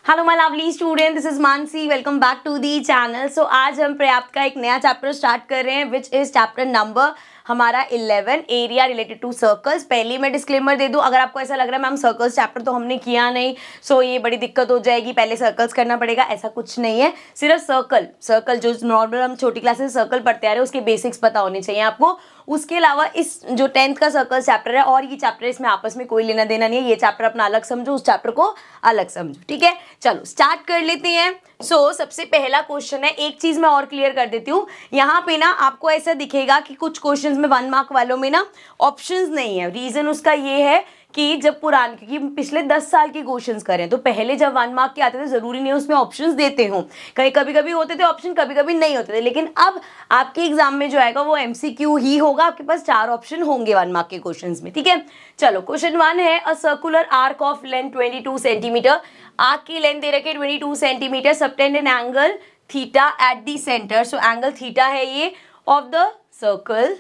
Hello my lovely student, this is Mansi. Welcome back to the channel. So आज हम पर्याप्त का एक नया चैप्टर स्टार्ट कर रहे हैं विच इज चैप्टर नंबर हमारा 11, एरिया रिलेटेड टू सर्कल्स। पहले मैं डिस्क्लेमर दे दूं, अगर आपको ऐसा लग रहा है मैम सर्कल्स चैप्टर तो हमने किया नहीं, सो ये बड़ी दिक्कत हो जाएगी, पहले सर्कल्स करना पड़ेगा, ऐसा कुछ नहीं है। सिर्फ सर्कल जो नॉर्मल हम छोटी क्लास में सर्कल पढ़ते आ रहे हैं उसके बेसिक्स पता होने चाहिए आपको। उसके अलावा इस जो 10th का सर्कल चैप्टर है और ये चैप्टर, इसमें आपस में कोई लेना देना नहीं है। ये चैप्टर अपना अलग समझो, उस चैप्टर को अलग समझो, ठीक है। चलो स्टार्ट कर लेते हैं। सबसे पहला क्वेश्चन है, एक चीज मैं और क्लियर कर देती हूँ। यहाँ पे ना आपको ऐसा दिखेगा कि कुछ क्वेश्चंस में 1 मार्क वालों में ना ऑप्शंस नहीं है। रीजन उसका ये है कि जब पुराने, क्योंकि पिछले 10 साल के क्वेश्चंस करें तो पहले जब 1 मार्क के आते थे जरूरी नहीं उसमें ऑप्शंस देते हों, कभी कभी होते थे ऑप्शन, कभी कभी नहीं होते थे। लेकिन अब आपके एग्जाम में जो आएगा वो MCQ ही होगा, आपके पास 4 ऑप्शन होंगे 1 मार्क के क्वेश्चंस में, ठीक है। चलो क्वेश्चन 1 है, a circular arc of length 22 centimetre. Arc की लेंथ दे रखी है 22 centimetre, subtend an angle theta at the centre. So angle theta है ये of the circle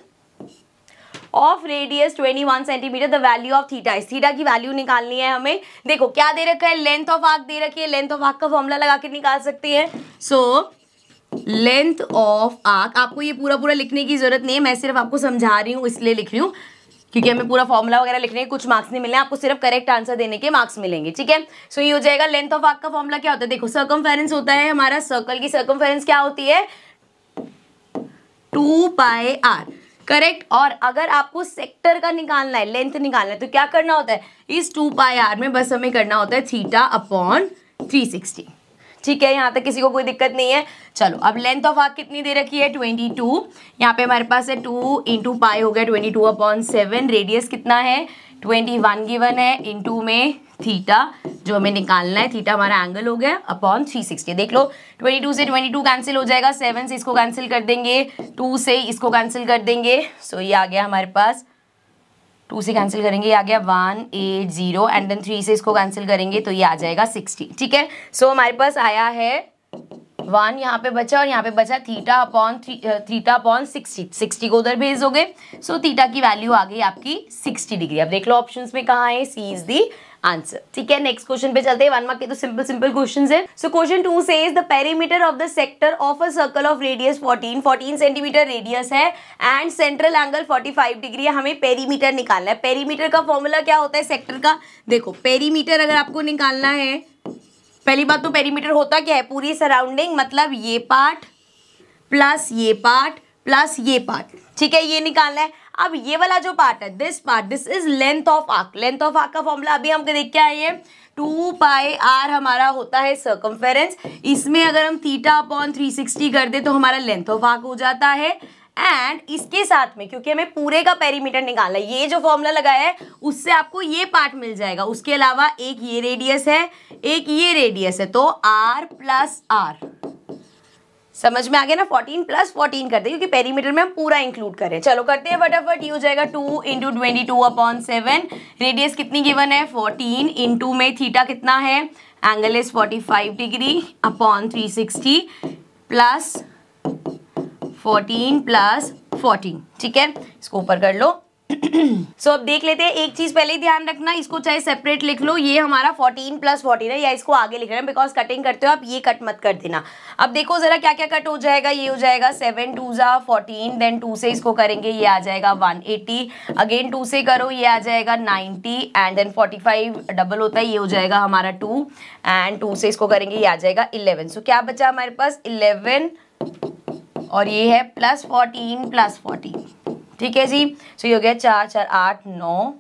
of radius 21 centimetre. The value of theta, इस थीटा की value निकालनी है हमें। देखो क्या दे रखा है, लेंथ ऑफ आर्क दे रखी है, लेंथ ऑफ आर्क का फॉर्मूला लगा के निकाल सकते हैं। सो लेंथ ऑफ आर्क, आपको ये पूरा पूरा लिखने की जरूरत नहीं है, मैं सिर्फ आपको समझा रही हूँ इसलिए लिख रही हूँ, क्योंकि हमें पूरा फॉर्मूला वगैरह लिखने के कुछ मार्क्स नहीं मिलने, आपको सिर्फ करेक्ट आंसर देने के मार्क्स मिलेंगे, ठीक है। सो ये हो जाएगा, लेंथ ऑफ आर्क का फॉर्मूला क्या होता है, देखो सर्कमफेरेंस होता है हमारा, सर्कल की सर्कमफेरेंस क्या होती है 2πr, करेक्ट। और अगर आपको सेक्टर का निकालना है, लेंथ निकालना है, तो क्या करना होता है, इस 2πr में बस हमें करना होता है थीटा अपॉन 360, ठीक है। यहाँ तक किसी को कोई दिक्कत नहीं है। चलो अब लेंथ ऑफ आर्क कितनी दे रखी है 22, यहाँ पे हमारे पास है 2 इंटू पाई हो गया 22/7। रेडियस कितना है 21 गिवन है, इंटू में थीटा जो हमें निकालना है, थीटा हमारा एंगल हो गया अपॉन 360। देख लो 22 से 22 कैंसिल हो जाएगा, 7 से इसको कैंसिल कर देंगे, 2 से इसको कैंसिल कर देंगे। सो ये आ गया हमारे पास, 2 से कैंसिल करेंगे, ये आ गया 180 एंड देन 3 से इसको कैंसिल करेंगे तो ये आ जाएगा 60, ठीक है। सो हमारे पास आया है 1 यहाँ पे बचा और यहाँ पे बचा थीटा अपॉन 60 को उधर भेज दोगे। सो थीटा की वैल्यू आ गई आपकी 60 डिग्री। अब देख लो ऑप्शंस में कहाँ है, सी इज दी आंसर, ठीक है। नेक्स्ट क्वेश्चन पे चलते हैं, 1 मार्क के तो सिंपल क्वेश्चंस है। So question 2 says the perimeter of the sector of a circle of radius 14 centimetre radius है एंड सेंट्रल एंगल 45 डिग्री है। हमें पेरीमीटर निकालना है। पेरीमीटर का फॉर्मूला क्या होता है सेक्टर का, देखो पेरीमीटर अगर आपको निकालना है, पहली बात तो पेरीमीटर होता क्या है, पूरी सराउंडिंग, मतलब ये पार्ट प्लस ये पार्ट प्लस ये पार्ट, ठीक है, ये निकालना है। अब ये वाला जो पार्ट है, this part, this is length of arc. Length of arc का फॉर्मूला अभी हमको देख के आए हैं, 2πr हमारा होता है सर्कमफेरेंस। इसमें अगर हम थीटा अपॉन 360 कर दे तो हमारा लेंथ ऑफ आर्क हो जाता है। एंड इसके साथ में, क्योंकि हमें पूरे का पेरीमीटर निकालना है, ये जो फॉर्मूला लगाया है उससे आपको ये पार्ट मिल जाएगा। उसके अलावा एक ये रेडियस है, एक ये रेडियस है, तो r प्लस r, समझ में आ गया ना, 14 + 14 कर दे, क्योंकि पेरीमीटर में हम पूरा इंक्लूड करें। चलो करते हैं फटाफट, ये हो जाएगा 2 इंटू 22/7। रेडियस कितनी गिवन है 14, इंटू में थीटा कितना है, angle is 45 degree upon 360 plus 14 + 14, ठीक है। इसको ऊपर कर लो। सो अब देख लेते हैं, एक चीज पहले ही ध्यान रखना, इसको चाहे सेपरेट लिख लो, ये हमारा 14 + 14 है, या इसको आगे लिख रहे हैं बिकॉज कटिंग करते हो आप, ये कट मत कर देना। अब देखो जरा क्या क्या कट हो जाएगा, ये हो जाएगा 7 2 = 14, देन 2 से इसको करेंगे ये आ जाएगा 180, अगेन 2 से करो ये आ जाएगा 90 एंड देन 45 डबल होता है, ये हो जाएगा हमारा 2 एंड 2 से इसको करेंगे ये आ जाएगा 11। सो क्या बचा हमारे पास 11 और ये है प्लस 14 + 14, ठीक है जी। सो ये हो गया 4 4 8 9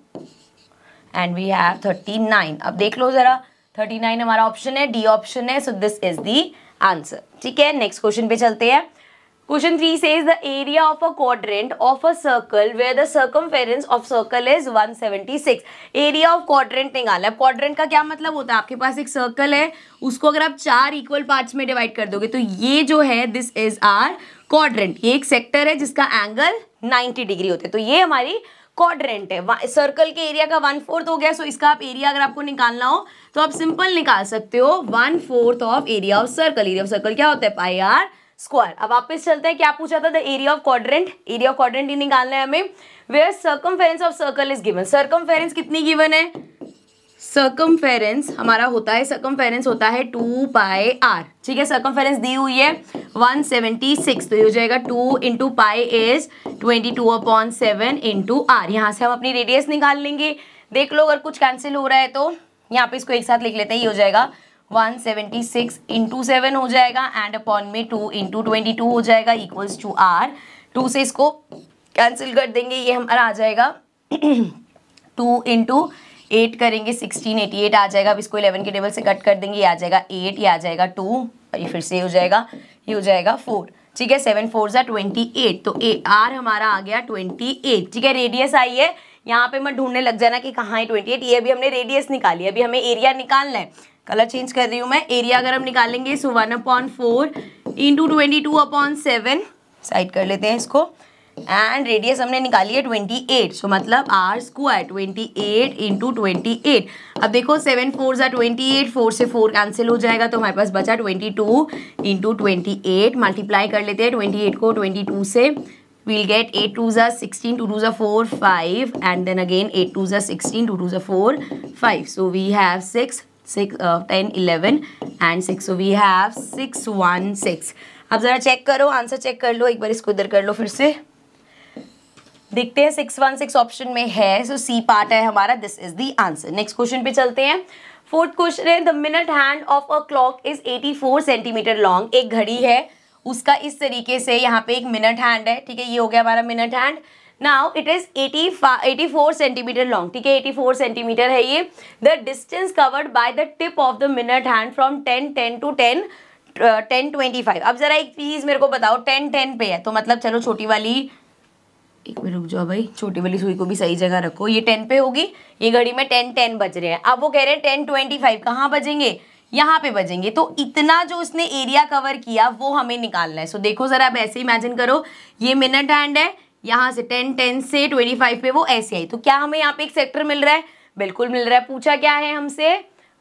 एंड वी हैव 39। अब देख लो जरा, 39 हमारा ऑप्शन है, डी ऑप्शन है, सो दिस इज दी आंसर, ठीक है। नेक्स्ट क्वेश्चन पे चलते हैं। Question 3 says the area of a quadrant of a circle where the circumference of circle is 176। Area of quadrant निकालना है। क्वाड्रेंट का क्या मतलब होता है, आपके पास एक सर्कल है, उसको अगर आप 4 इक्वल पार्ट्स में डिवाइड कर दोगे तो ये जो है दिस इज आर क्वाड्रेंट। ये एक सेक्टर है जिसका एंगल 90 डिग्री होते हैं, तो ये हमारी क्वाड्रेंट है। सर्कल के एरिया का 1/4 हो गया, सो इसका आप एरिया अगर आपको निकालना हो तो आप सिंपल निकाल सकते हो, 1/4 of area of circle. Area of circle क्या होता है πr²। अब वापस चलते हैं, क्या पूछा था, the area of quadrant. Area of quadrant ही निकालना है हमें, where circumference of circle is given. Circumference कितनी गिवन है सर्कमफेरेंस हमारा होता है, सर्कमफेरेंस होता है 2 पाई आर, ठीक है। सर्कमफेरेंस दी हुई है 176, तो ये हो जाएगा 2 into pi is 22/7 into R. यहाँ से हम अपनी रेडियस निकाल लेंगे। देख लो अगर कुछ कैंसिल हो रहा है तो यहाँ पे इसको एक साथ लिख लेते हैं। ये हो जाएगा 176 इंटू 7 हो जाएगा एंड अपॉन में 2 इंटू 22 हो जाएगा इक्वल्स टू आर। 2 से इसको कैंसिल कर देंगे, ये हमारा आ जाएगा 2 इंटू 8 करेंगे 1688 आ जाएगा। अब इसको 11 के टेबल से कट कर देंगे, ये आ जाएगा 8, ये आ जाएगा 2 और ये फिर से हो जाएगा, ये हो जाएगा 4, ठीक है। 7 4 ज़ा 28, तो आर हमारा आ गया 28, ठीक है। रेडियस आई है, यहाँ पे मत ढूंढने लग जाना कि कहाँ है 28, ये अभी हमने रेडियस निकाली, अभी हमें एरिया निकालना है। कलर चेंज कर रही हूँ मैं। एरिया अगर हम निकालेंगे सो 1/4 इंटू 22/7, साइड कर लेते हैं इसको, एंड रेडियस हमने निकाली है 28, सो मतलब आर स्क्वायर 28 इंटू 28। अब देखो 7 4 ज़ा 28, 4 से 4 कैंसिल हो जाएगा, तो हमारे पास बचा 22 इंटू 28। मल्टीप्लाई कर लेते हैं 28 को 22 से, we'll get 8 2 ज़ा 16, 2 2 ज़ा 4 5 and then again 8 2 ज़ा 16, 2 2 ज़ा 4 5, so we have 6 10 11 and 6, so we have 616। अब जरा चेक करो, आंसर चेक कर लो एक बार, इसको इधर कर लो फिर से, देखते हैं 616 ऑप्शन में है, सो सी पार्ट है हमारा, this is the answer. Next question पे चलते हैं। फोर्थ क्वेश्चन है, the minute hand of a clock is 84 centimetre long. एक घड़ी है, उसका इस तरीके से यहाँ पे एक मिनट हैंड है, ठीक है। ये हो गया हमारा minute hand. Now it is 84 centimetre long, ठीक है। 84 सेंटीमीटर है ये। The distance covered by the tip of the minute hand from 10:10 to 10:25। अब जरा एक चीज मेरे को बताओ, 10:10 पे है तो मतलब चलो छोटी वाली, एक मिनट रुक जाओ भाई, छोटी वाली सुई को भी सही जगह रखो, ये 10 पे होगी, ये घड़ी में 10:10 बज रहे हैं। अब वो कह रहे हैं 10:25 कहाँ बजेंगे, यहाँ पे बजेंगे, तो इतना जो उसने एरिया कवर किया वो हमें निकालना है। सो देखो जरा, अब ऐसे इमेजिन करो, ये मिनट हैंड है, यहाँ से 10:10 से 25 पे वो ऐसे आई, तो क्या हमें यहाँ पे एक सेक्टर मिल रहा है, बिल्कुल मिल रहा है। पूछा क्या है हमसे,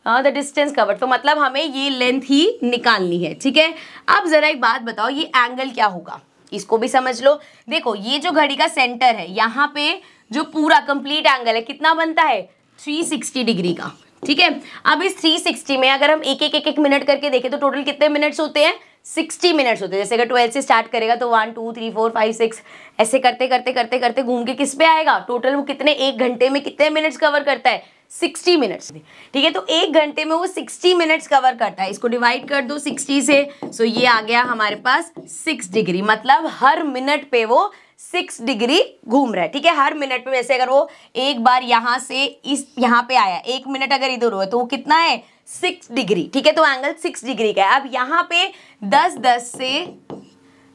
द डिस्टेंस कवर्ड, तो मतलब हमें ये लेंथ ही निकालनी है, ठीक है। अब जरा एक बात बताओ, ये एंगल क्या होगा, इसको भी समझ लो। देखो ये जो घड़ी का सेंटर है, यहाँ पे जो पूरा कंप्लीट एंगल है कितना बनता है, 360 डिग्री का, ठीक है। अब इस 360 में अगर हम एक मिनट करके देखें तो टोटल कितने मिनट्स होते हैं, 60 मिनट्स होते हैं। जैसे अगर 12 से स्टार्ट करेगा तो 1 2 3 4 5 6 ऐसे करते करते करते करते घूम के किस पे आएगा, टोटल वो कितने, एक घंटे में कितने मिनट्स कवर करता है, 60 मिनट्स, ठीक है। तो एक घंटे में वो 60 मिनट्स कवर करता है। इसको डिवाइड कर दो 60 से, सो ये आ गया हमारे पास 6 डिग्री, मतलब हर मिनट पे वो 6 डिग्री घूम रहा है, ठीक है। हर मिनट में, वैसे अगर वो एक बार यहाँ से इस यहाँ पे आया, एक मिनट अगर इधर हुआ तो वो कितना है, 6 डिग्री, ठीक है। तो एंगल 6 डिग्री का है। अब यहाँ पे 10 से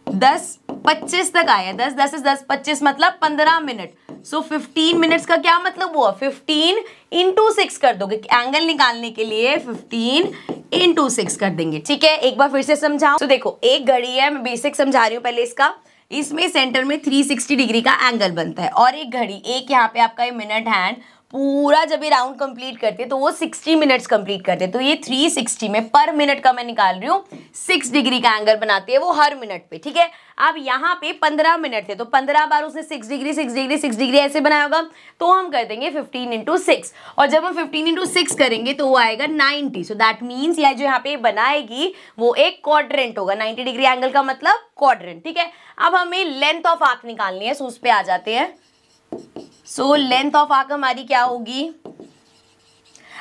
10:25 तक आया, 10 से 10:25 मतलब 15 मिनट, सो 15 मिनट्स का क्या मतलब हुआ, 15 इंटू 6 कर दोगे, एंगल निकालने के लिए 15 इंटू 6 कर देंगे, ठीक है। एक बार फिर से समझाओ, तो देखो एक घड़ी है, मैं बेसिक समझा रही हूँ पहले इसका, इसमें सेंटर में 360 डिग्री का एंगल बनता है, और एक घड़ी, एक यहाँ पे आपका ये मिनट हैंड पूरा जब ये राउंड कंप्लीट करते हैं तो वो 60 मिनट्स कंप्लीट करते हैं, तो ये 360 में पर मिनट का मैं निकाल रही हूँ 6 डिग्री का एंगल बनाते हैं वो हर मिनट पे, ठीक है। अब यहाँ पे 15 मिनट थे, तो 15 बार उसने 6 डिग्री 6 डिग्री 6 डिग्री ऐसे बनाया होगा, तो हम कर देंगे 15 इंटू 6, और जब हम 15 इंटू 6 करेंगे तो वो आएगा 90, सो दैट मीन्स यह जो यहाँ पे बनाएगी वो एक क्वाड्रेंट होगा, 90 डिग्री एंगल का मतलब क्वाड्रेंट, ठीक है। अब हमें लेंथ ऑफ आर्क निकालनी है, सो उस पर आ जाते हैं। सो लेंथ ऑफ आर्क हमारी क्या होगी,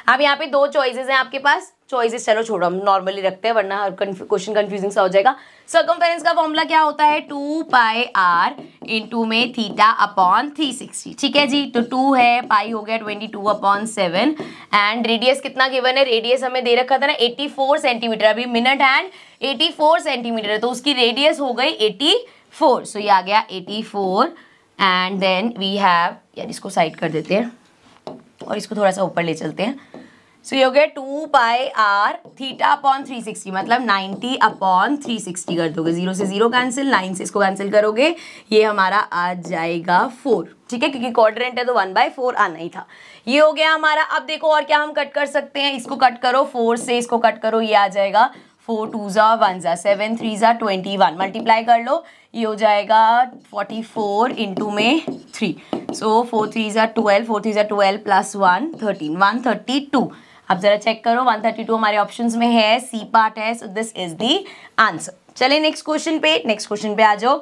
अब यहाँ पे दो चॉइसेस हैं आपके पास, चॉइसेस चलो छोड़ो हम नॉर्मली रखते हैं वरना हर क्वेश्चन कंफ्यूजिंग सा हो जाएगा। सर्कमफेरेंस का फॉर्मूला क्या होता है, 2 पाई आर इंटू में थीटा अपॉन 360, ठीक है जी। तो 2 है, पाई हो गया 22/7, एंड रेडियस कितना गिवन है, रेडियस हमें दे रखा था ना 84 सेंटीमीटर, अभी मिनट हैंड 84 सेंटीमीटर है तो उसकी रेडियस हो गई 84, सो ये आ गया 84, एंड देन वी हैव, यार इसको साइड कर देते हैं और इसको थोड़ा सा ऊपर ले चलते हैं, सो ये हो गया 2 पाई आर थीटा अपॉन 360, मतलब 90/360 कर दोगे, 0 से 0 कैंसिल, 9 से इसको कैंसिल करोगे, ये हमारा आ जाएगा 4, ठीक है, क्योंकि क्वाड्रेंट है तो 1/4 आना ही था। ये हो गया हमारा। अब देखो और क्या हम कट कर सकते हैं, इसको कट करो 4 से, इसको कट करो, ये आ जाएगा 4 2 ज़ा 1 ज़ा 7 3 ज़ा 21, मल्टीप्लाई कर लो, ये हो जाएगा 44 इंटू में 3, सो 4 3 ज़ा 12, 4 3 ज़ा 12 प्लस 1 13, 132। अब जरा चेक करो, 132 हमारे ऑप्शंस में है, सी पार्ट है, सो दिस इज द आंसर। चलिए नेक्स्ट क्वेश्चन पे आ जाओ।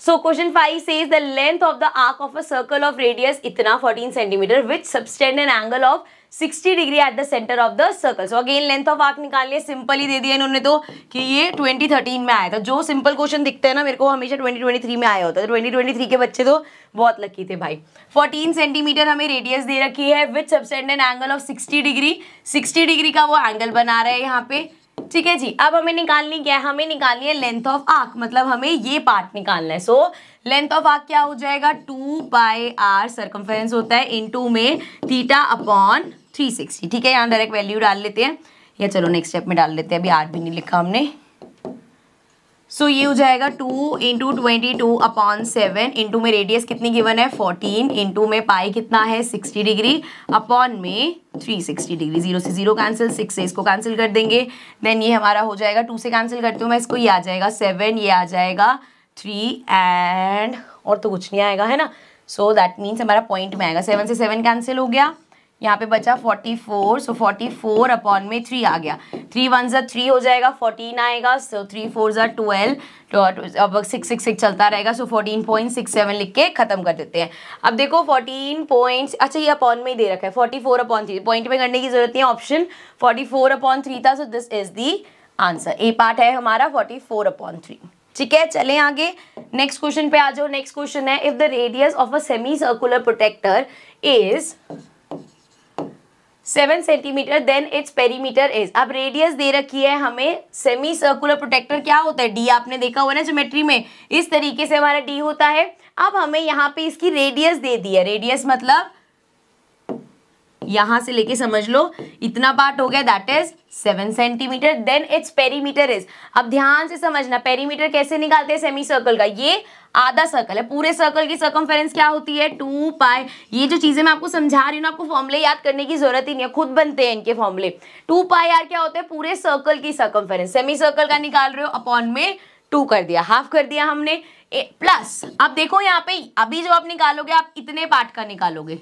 So question 5 says the length of the arc of a circle of radius इतना 14 centimeter which subtend an angle of 60 degree at the center of the circle. So again length of arc निकाल लिया, simple ही दे दिया इन्होंने तो कि ये 2013 में आया था। जो सिंपल क्वेश्चन दिखते हैं ना मेरे को हमेशा 2023 में आया होता है, 2023 के बच्चे तो बहुत लकी थे भाई। 14 सेंटीमीटर हमें रेडियस दे रखी है which subtend an angle of 60 degree, 60 degree का वो एंगल बना रहा है यहाँ पे, ठीक है जी। अब हमें निकालनी क्या है, हमें निकालनी है लेंथ ऑफ आर्क, मतलब हमें ये पार्ट निकालना है। सो लेंथ ऑफ आर्क क्या हो जाएगा, 2 पाई आर सर्कमफेरेंस होता है इनटू में थीटा अपॉन 360, ठीक है। यहाँ डायरेक्ट वैल्यू डाल लेते हैं, या चलो नेक्स्ट स्टेप में डाल लेते हैं, अभी आर भी नहीं लिखा हमने। सो ये हो जाएगा 2 इंटू 22 अपॉन 7 इंटू में रेडियस कितनी गिवन है 14 इंटू में पाई कितना है 60 डिग्री अपॉन में 360 डिग्री। 0 से 0 कैंसिल, 6 से इसको कैंसिल कर देंगे, देन ये हमारा हो जाएगा 2 से कैंसिल करती हूँ मैं इसको, ये आ जाएगा 7, ये आ जाएगा 3 एंड और तो कुछ नहीं आएगा है ना। सो दैट मीन्स हमारा पॉइंट में आएगा, 7 से 7 कैंसिल हो गया, यहाँ पे बचा 44, सो 44 अपॉन में 3 आ गया, 3 1 ज़ा 3 हो जाएगा, 14 आएगा, सो 3 4 ज़ा 12, तो अब 6 6 6 चलता रहेगा, सो 14.67 लिख के खत्म कर देते हैं। अब देखो 14 पॉइंट्स, अच्छा ये अपॉन में ही दे रखा है 44 अपॉन 3, पॉइंट में करने की जरूरत नहीं है, ऑप्शन 44 अपॉन 3 था, सो this is the answer. A part है हमारा 44 अपॉन 3, ठीक है। चलें आगे, नेक्स्ट क्वेश्चन पे आ जाओ। नेक्स्ट क्वेश्चन है if the radius of a semi circular protector is 7 centimetre then its perimeter is. अब रेडियस दे रखी है हमें, सेमी सर्कुलर प्रोटेक्टर क्या होता है, डी आपने देखा हुआ ना ज्योमेट्री में, इस तरीके से हमारा डी होता है। अब हमें यहाँ पे इसकी रेडियस दे दी है, रेडियस मतलब यहां से लेके समझ लो इतना पार्ट हो गया, that is 7 centimetre, then its perimeter is. अब ध्यान से समझना पेरीमीटर कैसे निकालते हैं सेमी सर्कल का, ये आधा सर्कल है, पूरे सर्कल की सर्कमफेरेंस क्या होती है 2 पाई। ये जो चीजें मैं आपको समझा रही हूँ ना, आपको फॉर्मूले याद करने की जरूरत ही नहीं है, खुद बनते हैं इनके फॉर्मूले। 2 पाई आर क्या होता है, पूरे सर्कल की सर्कमफेरेंस, सेमी सर्कल का निकाल रहे हो अपॉन में 2 कर दिया, हाफ कर दिया हमने, प्लस अब देखो यहाँ पे अभी जो आप निकालोगे आप इतने पार्ट का निकालोगे,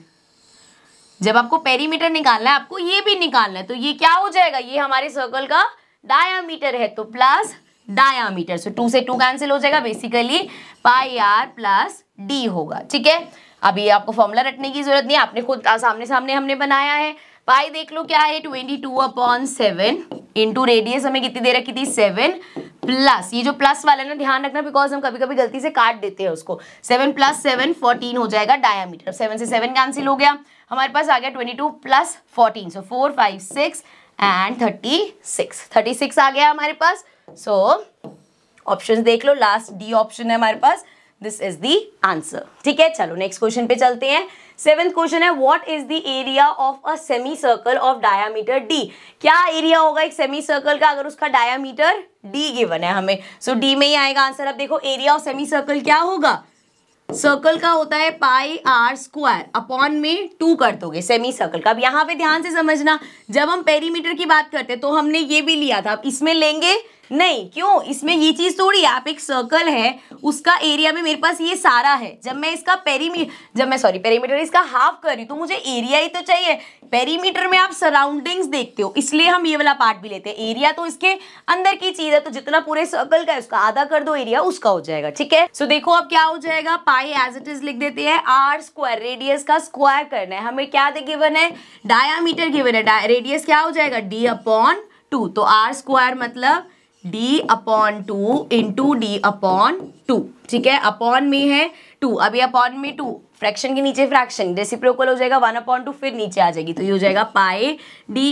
जब आपको पेरीमीटर निकालना है आपको ये भी निकालना है, तो ये क्या हो जाएगा, ये हमारे सर्कल का डायामीटर है, तो प्लस डायामीटर, सो 2 से 2 कैंसिल हो जाएगा, basically pi R plus D होगा, ठीक है। अभी आपको फॉर्मूला रटने की जरूरत नहीं है, आपने खुद सामने सामने हमने बनाया है। पाई देख लो क्या है 22 अपॉन 7 इंटू रेडियस हमें कितनी दे रखी थी 7, प्लस ये जो प्लस वाला है ना ध्यान रखना, बिकॉज हम कभी कभी गलती से काट देते हैं उसको, 7 प्लस 7 14 हो जाएगा डायामीटर, 7 से 7 कैंसिल हो गया, हमारे पास आ गया 22 प्लस 14, सो 4 5 6 एंड 36 आ गया हमारे पास। सो ऑप्शंस देख लो, लास्ट डी ऑप्शन है हमारे पास, दिस इज द आंसर, ठीक है। चलो नेक्स्ट क्वेश्चन पे चलते हैं। 7th क्वेश्चन है what is the area of a semi circle of diameter D. क्या एरिया होगा एक सेमी सर्कल का अगर उसका डायामीटर डी गिवन है हमें, सो डी में ही आएगा आंसर। अब देखो एरिया ऑफ सेमी सर्कल क्या होगा, सर्कल का होता है पाई आर स्क्वायर अपॉन में 2 कर दोगे सेमी सर्कल का। अब यहाँ पे ध्यान से समझना, जब हम पेरीमीटर की बात करते हैं तो हमने ये भी लिया था, अब इसमें लेंगे नहीं, क्यों, इसमें ये चीज थोड़ी, आप एक सर्कल है उसका एरिया में मेरे पास ये सारा है, जब मैं इसका पेरीमीटर इसका हाफ कर रही हूँ तो मुझे एरिया ही तो चाहिए। पेरीमीटर में आप सराउंडिंग्स देखते हो, इसलिए हम ये वाला पार्ट भी लेते हैं, एरिया तो इसके अंदर की चीज है, तो जितना पूरे सर्कल का है उसका आधा कर दो, एरिया उसका हो जाएगा, ठीक है। सो देखो अब क्या हो जाएगा, पाई एज इट इज लिख देते हैं, आर स्क्वायर रेडियस का स्क्वायर करना है हमें, क्या गिवन है डायामीटर गिवन है, रेडियस क्या हो जाएगा डी अपॉन 2, तो आर स्क्वायर मतलब d upon 2 into D upon 2, ठीक है। अपॉन में है 2, अभी अपॉन में 2, फ्रैक्शन के नीचे फ्रैक्शन, रेसिप्रोकल हो जाएगा 1/2, फिर नीचे आ जाएगी, तो ये हो जाएगा पाई डी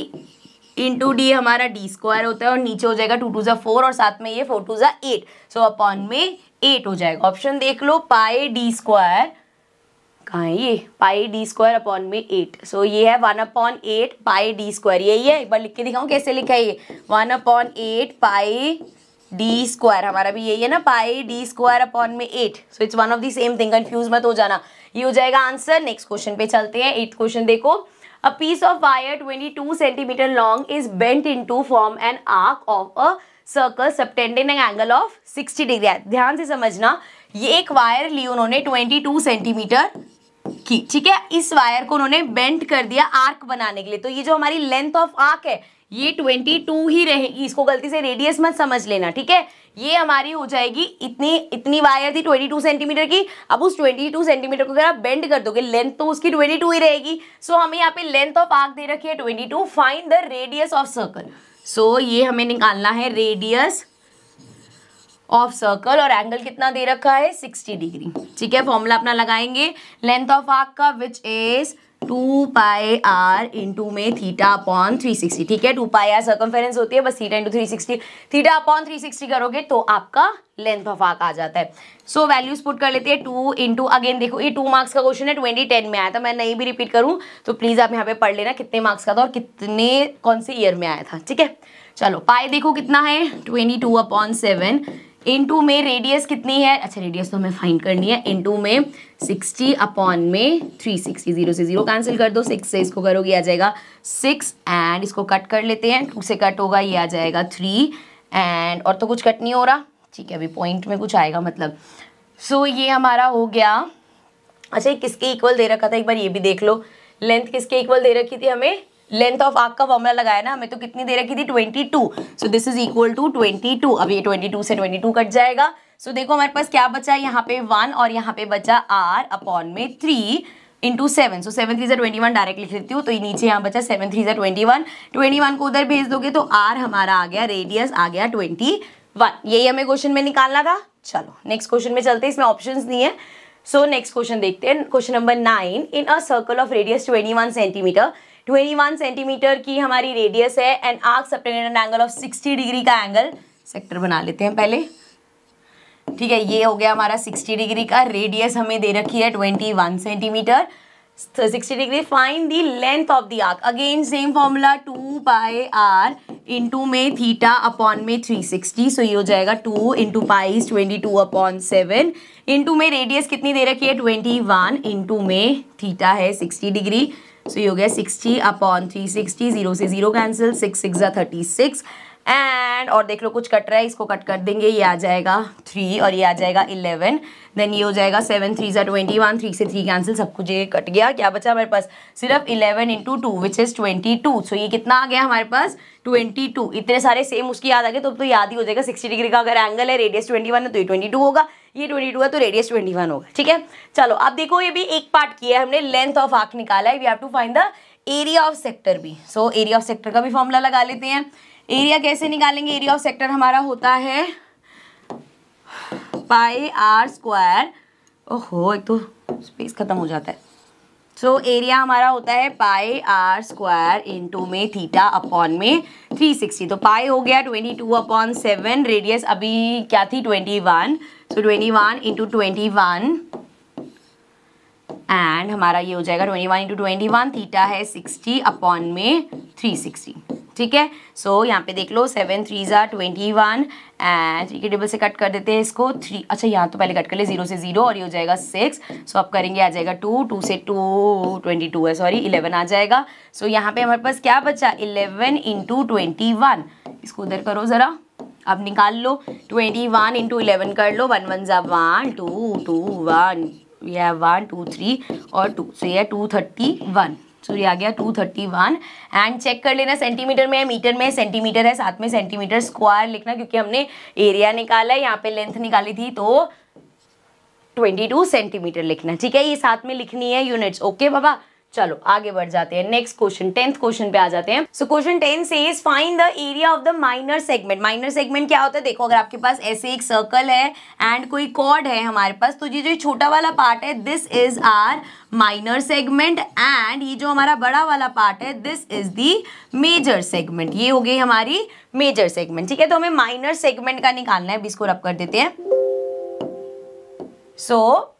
इंटू डी, हमारा डी स्क्वायर होता है, और नीचे हो जाएगा 2 2 ज़ा 4 और साथ में ये 4 2 ज़ा 8, सो अपॉन में 8 हो जाएगा। ऑप्शन देख लो, पाई डी स्क्वायर कहाँ है, ये पाई डी स्क्वायर अपॉन में 8, सो ये है 1/8 पाई डी स्क्वायर, यही है, एक बार लिख के दिखाऊं कैसे लिखा है ये, 1/8 पाई डी स्क्वायर, हमारा भी यही है ना, पाई डी स्क्वायर अपॉन में 8, so it's one of the same thing, confuse मत हो जाना, ये हो जाएगा आंसर। नेक्स्ट क्वेश्चन पे चलते हैं। 8th क्वेश्चन देखो, a piece of wire 22 centimetre long is bent into form an arc of a circle subtending an angle of 60 degree. ध्यान से समझना, ये एक वायर ली उन्होंने 22 सेंटीमीटर की, ठीक है। इस वायर को उन्होंने बेंट कर दिया आर्क बनाने के लिए, तो ये जो हमारी लेंथ ऑफ आर्क है ये 22 ही रहेगी, इसको गलती से रेडियस मत समझ लेना, ठीक है। ये हमारी हो जाएगी इतनी वायर थी 22 सेंटीमीटर की। अब उस 22 सेंटीमीटर को अगर आप बेंड कर दोगे, लेंथ तो उसकी 22 ही रहेगी। सो हमें यहाँ पे लेंथ ऑफ आर्क दे रखी है 22, find the radius of circle. So ये हमें निकालना है रेडियस ऑफ सर्कल, और एंगल कितना दे रखा है 60 डिग्री, ठीक है। फॉर्मूला अपना लगाएंगे लेंथ ऑफ आर्क का, which is 2 pi R into में थीटा अपॉन 360, ठीक है। 2 पाई आर सर्कमफेरेंस होती है, बस थीटा इंटू 360, थीटा अपॉन 360 करोगे तो आपका लेंथ ऑफ आर्क आ जाता है। सो वैल्यूज पुट कर लेते हैं 2 इंटू, अगेन देखो ये 2 मार्क्स का क्वेश्चन है, 2010 में आया था, मैं नहीं भी रिपीट करूँ तो प्लीज आप यहाँ पे पढ़ लेना कितने मार्क्स का था और कितने कौन से ईयर में आया था, ठीक है। चलो पाई देखो कितना है 22/7, इनटू में रेडियस कितनी है, अच्छा रेडियस तो हमें फाइंड करनी है, इनटू में 60 अपॉन में 360, 0 से 0 कैंसिल कर दो, 6 से इसको करोगे आ जाएगा 6, एंड इसको कट कर लेते हैं, 2 से कट होगा ये आ जाएगा 3, एंड और तो कुछ कट नहीं हो रहा, ठीक है। अभी पॉइंट में कुछ आएगा मतलब। सो ये हमारा हो गया। अच्छा ये किसके इक्वल दे रखा था एक बार ये भी देख लो, लेंथ किसके इक्वल दे रखी थी हमें, लेंथ ऑफ आर्क का फॉर्मूला लगाया ना हमें, तो कितनी दे रखी थी 22, so this is equal to 22। अब ये 22 से 22 कट जाएगा। सो देखो हमारे पास क्या बचा, यहाँ पे 1 और यहाँ पे बचा r अपॉन में 3 इंटू 7, सो 7 3 21 डायरेक्ट लिख लेती हूँ, तो ये नीचे यहाँ बचा 7 3 21 को उधर भेज दोगे तो r हमारा आ गया, रेडियस आ गया 21। यही हमें क्वेश्चन में निकालना था। चलो नेक्स्ट क्वेश्चन में चलते हैं, इसमें ऑप्शंस नहीं है। सो नेक्स्ट क्वेश्चन देखते हैं, question number 9, in a circle of radius 21 centimetre, 21 centimetre की हमारी रेडियस है, and arc subtended angle of 60 degree का एंगल, सेक्टर बना लेते हैं पहले, ठीक है। ये हो गया हमारा 60 डिग्री का, रेडियस हमें दे रखी है 21 centimetre, 60 degree, find the length of the arc, again same formula 2 pi R into में थीटा अपॉन में 360, सो ये हो जाएगा 2 इंटू पाई 22/7, इंटू में रेडियस कितनी दे रखी है 21, इंटू में थीटा है 60 डिग्री, सो ये हो गया 60 अपॉन 360, 0 से 0 कैंसिल, 6 6 36, एंड और देख लो कुछ कट रहा है, इसको कट कर देंगे, ये आ जाएगा 3 और ये आ जाएगा 11, देन ये हो जाएगा 7 3 21, 3 से 3 कैंसिल, सब कुछ ये कट गया, क्या बचा हमारे पास सिर्फ 11 इंटू 2 विच इज 22, सो ये कितना आ गया हमारे पास 22। इतने सारे सेम उसकी याद आ गए तो याद ही हो जाएगा, 60 डिग्री का अगर एंगल है, रेडियस 21 है तो ये 22 होगा, ये 22 है तो रेडियस 21 होगा, ठीक है। चलो अब देखो ये भी एक पार्ट किया है हमने, लेंथ ऑफ आर्क निकाला है, we have to find the area of sector भी। सो एरिया ऑफ सेक्टर का भी फॉर्मूला लगा लेते हैं। एरिया कैसे निकालेंगे, एरिया ऑफ सेक्टर हमारा होता है पाई आर स्क्वायर, ओहो एक तो स्पेस खत्म हो जाता है। सो एरिया हमारा होता है पाई आर स्क्वायर इंटू में थीटा अपॉन में 360, तो पाई हो गया 22/7, रेडियस अभी क्या थी 21, सो 21 इंटू 21, एंड हमारा ये हो जाएगा 21 इंटू 21, थीटा है 60 अपॉन में 360, ठीक है। सो यहाँ पे देख लो 7 3 21, एंड 3 के टेबल से कट कर देते हैं इसको 3, अच्छा यहाँ तो पहले कट कर ले, 0 से 0 और ये हो जाएगा 6, सो अब करेंगे आ जाएगा 2 2 से 2 22 है, सॉरी 11 आ जाएगा। सो यहाँ पे हमारे पास क्या बचा 11 इंटू 21, इसको उधर करो ज़रा, अब निकाल लो 21 इंटू 11 कर लो, 1 1 जा 1 2 2 1, यह 1 2 3 और 2, सो ये 231, सो ये आ गया 231, एंड चेक कर लेना सेंटीमीटर में है, मीटर में है, सेंटीमीटर है, साथ में सेंटीमीटर स्क्वायर लिखना क्योंकि हमने एरिया निकाला है, यहाँ पे लेंथ निकाली थी तो 22 सेंटीमीटर लिखना, ठीक है। ये साथ में लिखनी है यूनिट्स, ओके बाबा। चलो आगे बढ़ जाते हैं, नेक्स्ट क्वेश्चन 10th क्वेश्चन पे आ जाते हैं। So question 10 says find the area of the minor segment. Minor segment क्या होता है, देखो अगर आपके पास ऐसे एक सर्कल है एंड कोई कॉर्ड है हमारे पास, तो ये जो छोटा वाला पार्ट है this is our minor segment, and ये जो हमारा बड़ा वाला पार्ट है this is the major segment, ये हो गई हमारी मेजर सेगमेंट, ठीक है। तो हमें माइनर सेगमेंट का निकालना है, इसको रब कर देते हैं। सो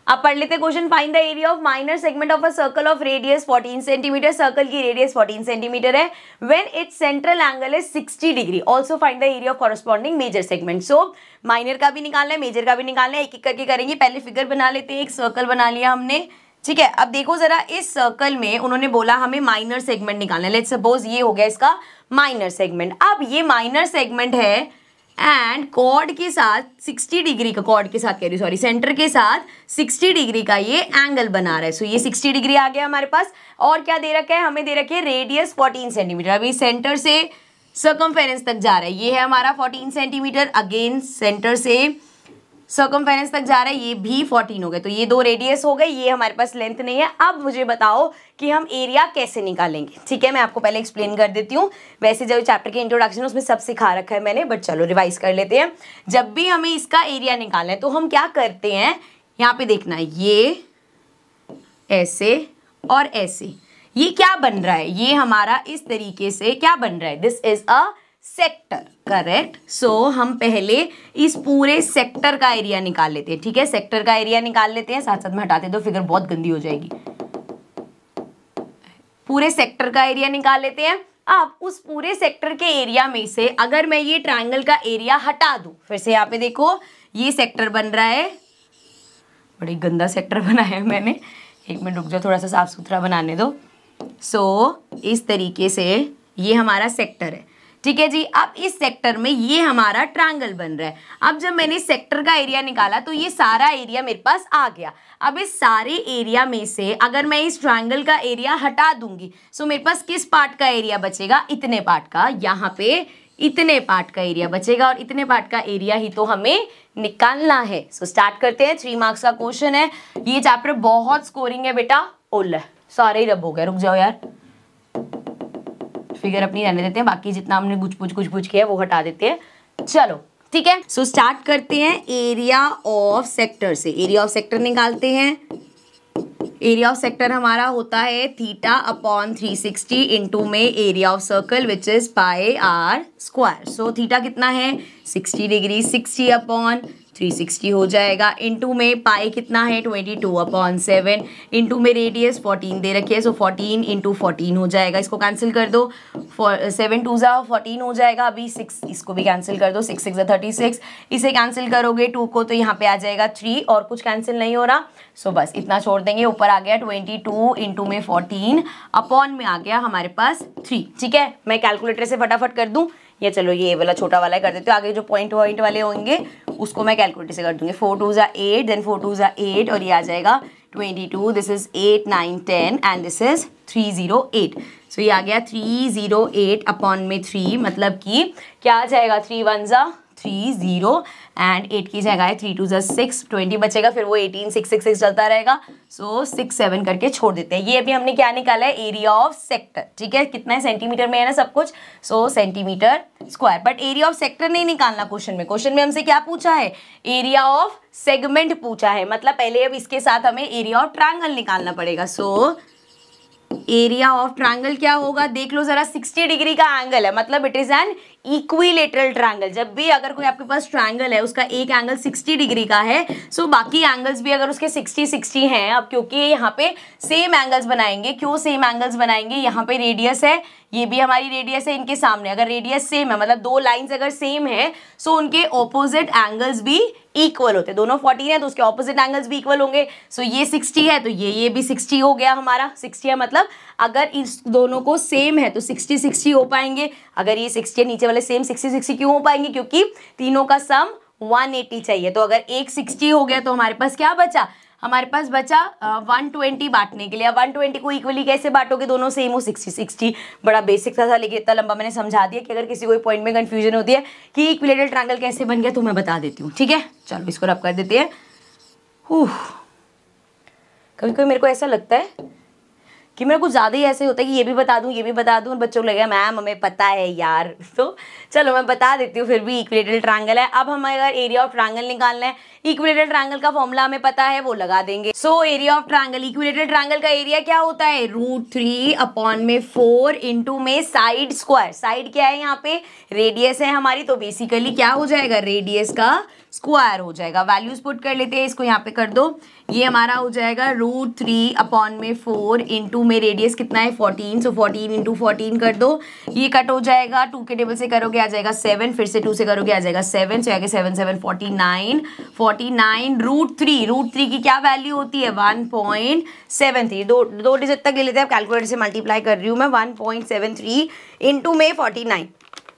अब पढ़ लेते question, find the area of minor segment of a circle of radius 14 centimetre, circle की रेडियस 14 सेंटीमीटर है, when its central angle is 60 degree, also find the area of corresponding major segment. So minor का भी निकालना है, major का भी निकालना है, एक एक करके करेंगे। पहले फिगर बना लेते हैं, एक सर्कल बना लिया हमने, ठीक है, अब देखो जरा इस सर्कल में उन्होंने बोला हमें माइनर सेगमेंट निकालना है। लेट्स सपोज ये हो गया इसका माइनर सेगमेंट। अब ये माइनर सेगमेंट है एंड कॉर्ड के साथ 60 डिग्री का, कॉर्ड के साथ कह रही सॉरी, सेंटर के साथ 60 डिग्री का ये एंगल बना रहा है। सो ये 60 डिग्री आ गया हमारे पास। और क्या दे रखा है, हमें दे रखी है रेडियस 14 सेंटीमीटर। अभी सेंटर से सर्कमफेरेंस तक जा रहा है, ये है हमारा 14 सेंटीमीटर। अगेन सेंटर से सर्कमफेरेंस तक जा रहा है, ये भी 14 हो गए। तो ये दो रेडियस हो गए, ये हमारे पास लेंथ नहीं है। अब मुझे बताओ कि हम एरिया कैसे निकालेंगे। ठीक है, मैं आपको पहले एक्सप्लेन कर देती हूँ। वैसे जो चैप्टर के इंट्रोडक्शन है उसमें सब सिखा रखा है मैंने, बट चलो रिवाइज कर लेते हैं। जब भी हमें इसका एरिया निकालना है तो हम क्या करते हैं, यहाँ पे देखना है ये ऐसे और ऐसे, ये क्या बन रहा है, ये हमारा इस तरीके से क्या बन रहा है, this is a sector, correct. So हम पहले इस पूरे सेक्टर का एरिया निकाल लेते हैं। ठीक है, सेक्टर का एरिया निकाल लेते हैं। साथ साथ में हटाते दो, फिगर बहुत गंदी हो जाएगी। पूरे सेक्टर का एरिया निकाल लेते हैं। अब उस पूरे सेक्टर के एरिया में से अगर मैं ये ट्रायंगल का एरिया हटा दूं, फिर से यहाँ पे देखो ये सेक्टर बन रहा है, बड़ी गंदा सेक्टर बनाया है मैंने, एक मिनट रुक जाओ, थोड़ा सा साफ सुथरा बनाने दो। सो इस तरीके से ये हमारा सेक्टर है। ठीक है जी, अब इस सेक्टर में ये हमारा ट्रायंगल बन रहा है। अब जब मैंने सेक्टर का एरिया निकाला तो ये सारा एरिया मेरे पास आ गया। अब इस सारे एरिया में से अगर मैं इस ट्रायंगल का एरिया हटा दूंगी, सो मेरे पास किस पार्ट का एरिया बचेगा, इतने पार्ट का। यहाँ पे इतने पार्ट का एरिया बचेगा और इतने पार्ट का एरिया ही तो हमें निकालना है। सो स्टार्ट करते हैं। 3 मार्क्स का क्वेश्चन है। ये चैप्टर बहुत स्कोरिंग है बेटा। ओले सारे ही रब हो गए, रुक जाओ यार, फिगर अपनी रहने देते हैं, बाकी जितना हमने कुछ किया वो हटा देते हैं। चलो ठीक है, सो स्टार्ट करते हैं एरिया ऑफ सेक्टर से। एरिया ऑफ सेक्टर निकालते हैं। एरिया ऑफ सेक्टर हमारा होता है थीटा अपॉन 360 इंटू में area of circle which is pi are square. So theta कितना है 60 डिग्री, 60 अपॉन 360 हो जाएगा। इंटू में पाई कितना है 22 अपॉन 7, इंटू में रेडियस 14 दे रखी है, सो 14 इंटू 14 हो जाएगा। इसको कैंसिल कर दो, 7 2 14 हो जाएगा। अभी 6 इसको भी कैंसिल कर दो, 6 6 36, इसे कैंसिल करोगे 2 को तो यहाँ पे आ जाएगा 3 और कुछ कैंसिल नहीं हो रहा। सो बस इतना छोड़ देंगे। ऊपर आ गया 22 इंटू में 14 अपॉन में आ गया हमारे पास 3। ठीक है, मैं कैलकुलेटर से फटाफट कर दूँ, या चलो ये वाला छोटा वाला कर देते हो, आगे जो पॉइंट वाले होंगे उसको मैं कैलकुलेटर से कर दूंगी। 4 2 8, देन 4 2 8 और ये आ जाएगा 22, this is 8 9 10 and this is 308। सो ये आ गया 308 अपॉन में 3, मतलब कि क्या आ जाएगा 3 1 30 एंड 8 की जगह है 3 2 6, 20 बचेगा, फिर वो 18 6 6 6 चलता रहेगा। सो 6 7 करके छोड़ देते हैं। ये अभी हमने क्या निकाला है, एरिया ऑफ सेक्टर। ठीक है, कितना है सेंटीमीटर में है ना सब कुछ, so centimetre square. But area of sector नहीं निकालना क्वेश्चन में। क्वेश्चन में हमसे क्या पूछा है, एरिया ऑफ सेगमेंट पूछा है, मतलब पहले अब इसके साथ हमें एरिया ऑफ ट्रायंगल निकालना पड़ेगा। सो एरिया ऑफ ट्रायंगल क्या होगा, देख लो जरा, 60 डिग्री का एंगल है, मतलब it is an equilateral triangle. जब भी अगर कोई आपके पास ट्रायंगल है उसका एक एंगल 60 डिग्री का है, सो बाकी एंगल्स भी अगर उसके 60 60 हैं, अब क्योंकि यहाँ पे सेम एंगल्स बनाएंगे। क्यों सेम एंगल्स बनाएंगे, यहाँ पे रेडियस है, ये भी हमारी रेडियस है, इनके सामने अगर रेडियस सेम है, मतलब दो लाइंस अगर सेम है, सो उनके ऑपोजिट एंगल्स भी इक्वल होते हैं। दोनों 14 है तो उसके ऑपोजिट एंगल्स भी इक्वल होंगे। सो ये 60 है तो ये भी 60 हो गया हमारा। 60 है मतलब अगर इस दोनों को सेम है तो 60 60 हो पाएंगे। अगर ये 60 है नीचे वाले सेम 60 60 क्यों हो पाएंगे, क्योंकि तीनों का सम 180 चाहिए। तो अगर एक 60 हो गया तो हमारे पास क्या बचा, हमारे पास बचा 120 बांटने के लिए। अब 120 को इक्वली कैसे बांटोगे, दोनों सेम हो 60 60। बड़ा बेसिक था लेकिन इतना लंबा मैंने समझा दिया कि अगर किसी कोई पॉइंट में कंफ्यूजन होती है कि इक्विलेटरल ट्रायंगल कैसे बन गया तो मैं बता देती हूँ। ठीक है, चलो इसको रब कर देते हैं। कभी कभी मेरे को ऐसा लगता है कि मेरा कुछ ज़्यादा ही ऐसे होता है कि ये भी बता दूं और बच्चों को लगेगा मैम हमें पता है यार। तो चलो मैं बता देती हूँ फिर भी। इक्विलेटरल ट्रायंगल है। अब हमें अगर एरिया ऑफ ट्रायंगल निकालना है, इक्विलेटरल ट्रायंगल का फॉर्मूला हमें पता है, वो लगा देंगे। सो area of triangle, equilateral triangle का एरिया क्या होता है, √3 अपॉन में 4 इंटू में साइड स्क्वायर। साइड क्या है, यहाँ पे रेडियस है हमारी, तो बेसिकली क्या हो जाएगा, रेडियस का स्क्वायर हो जाएगा। वैल्यूज पुट कर लेते हैं, इसको यहाँ पे कर दो। ये हमारा हो जाएगा √3 अपॉन में 4 इंटू में रेडियस कितना है 14, सो 14 इंटू 14 कर दो, ये कट हो जाएगा, 2 के टेबल से करोगे आ जाएगा 7, फिर से 2 से करोगे आ जाएगा 7, सो आगे 7 7 49, 49 √3 की क्या वैल्यू होती है 1.73, दो डिजिट तक ले लेते हैं, कैलकुलेटर से मल्टीप्लाई कर रही हूँ मैं, 1.73 इंटू में 49,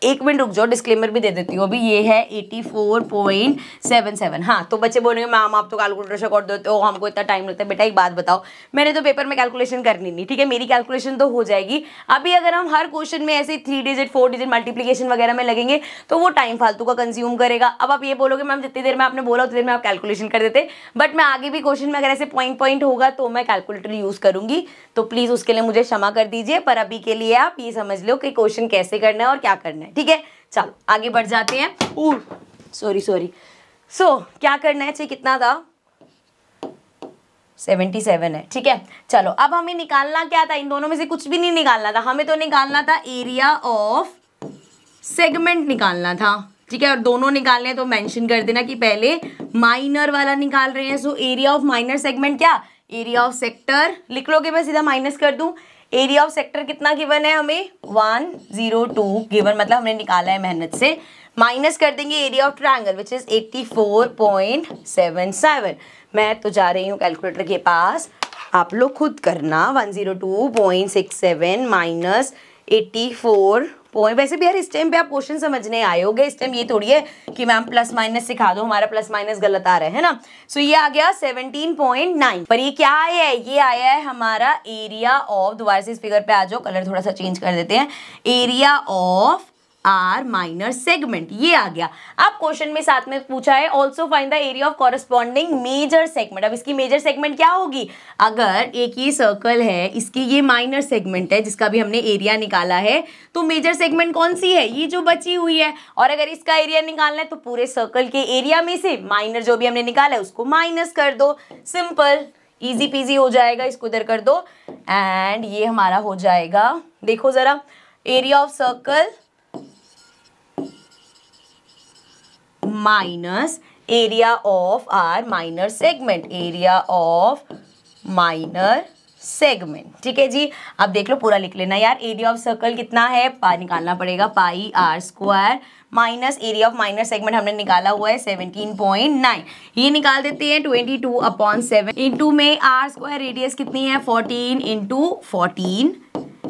1 मिनट रुक जाओ, डिस्क्लेमर भी दे देती हूँ अभी, ये है 84.77। हाँ, तो बच्चे बोलेंगे मैम आप तो कैलकुलेटर से कर देते हो, हमको इतना टाइम लगता है। बेटा एक बात बताओ, मैंने तो पेपर में कैलकुलेशन करनी नहीं, ठीक है, मेरी कैलकुलेशन तो हो जाएगी। अभी अगर हम हर क्वेश्चन में ऐसे 3 डिजिट 4 डिजिट मल्टीप्लीकेशन वगैरह में लगेंगे तो वो टाइम फालतू का कंज्यूम करेगा। अब आप ये बोलोगे मैम जितनी देर में आपने बोला उतनी देर में आप कैलकुलेशन कर देते, बट मैं आगे भी क्वेश्चन में अगर ऐसे पॉइंट होगा तो मैं कैलकुलेटर यूज करूंगी, तो प्लीज उसके लिए मुझे क्षमा कर दीजिए। पर अभी के लिए आप ये समझ लो कि क्वेश्चन कैसे करना है और क्या करना है, ठीक है। चलो आगे बढ़ जाते हैं। सॉरी सो क्या करना है, चाहिए कितना था 77 है, ठीक है। चलो अब हमें निकालना क्या था, इन दोनों में से कुछ भी नहीं निकालना था, हमें तो निकालना था एरिया ऑफ सेगमेंट निकालना था, ठीक है। और दोनों निकालने हैं तो मेंशन कर देना कि पहले माइनर वाला निकाल रहे हैं। सो एरिया ऑफ माइनर सेगमेंट क्या, एरिया ऑफ सेक्टर लिख लोगे, मैं सीधा माइनस कर दूं। एरिया ऑफ सेक्टर कितना गिवन है हमें 102 गिवन, मतलब हमने निकाला है मेहनत से, माइनस कर देंगे area of triangle which is 84.77। मैं तो जा रही हूँ कैलकुलेटर के पास, आप लोग खुद करना, 102.67 माइनस 84 वैसे भी यार इस टाइम पे आप क्वेश्चन समझने आए होगे, इस टाइम ये थोड़ी है कि मैम प्लस माइनस सिखा दो, हमारा प्लस माइनस गलत आ रहा है ना। सो ये आ गया 17.9, पर ये क्या आया है, ये आया है हमारा एरिया ऑफ, दोबारा से इस फिगर पे आ जाओ, कलर थोड़ा सा चेंज कर देते हैं, area of our minor segment, ये आ गया। अब क्वेश्चन में साथ में पूछा है also find the area of corresponding major segment. अब इसकी मेजर सेगमेंट क्या होगी, अगर एक ये सर्कल है, इसकी ये माइनर सेगमेंट है जिसका भी हमने एरिया निकाला है, तो मेजर सेगमेंट कौन सी है, ये जो बची हुई है। और अगर इसका एरिया निकालना है तो पूरे सर्कल के एरिया में से माइनर जो भी हमने निकाला है उसको माइनस कर दो, सिंपल इजी पीजी हो जाएगा। इसको इधर कर दो एंड ये हमारा हो जाएगा, देखो जरा, area of circle minus area of our minor segment, area of minor segment, ठीक है जी। अब देख लो पूरा लिख लेना यार, एरिया ऑफ सर्कल कितना है, निकालना पड़ेगा pi are square minus area of minor segment हमने निकाला हुआ है 17.9, ये निकाल देते हैं 22/7 इंटू में आर स्क्वायर रेडियस कितनी है 14 इंटू 14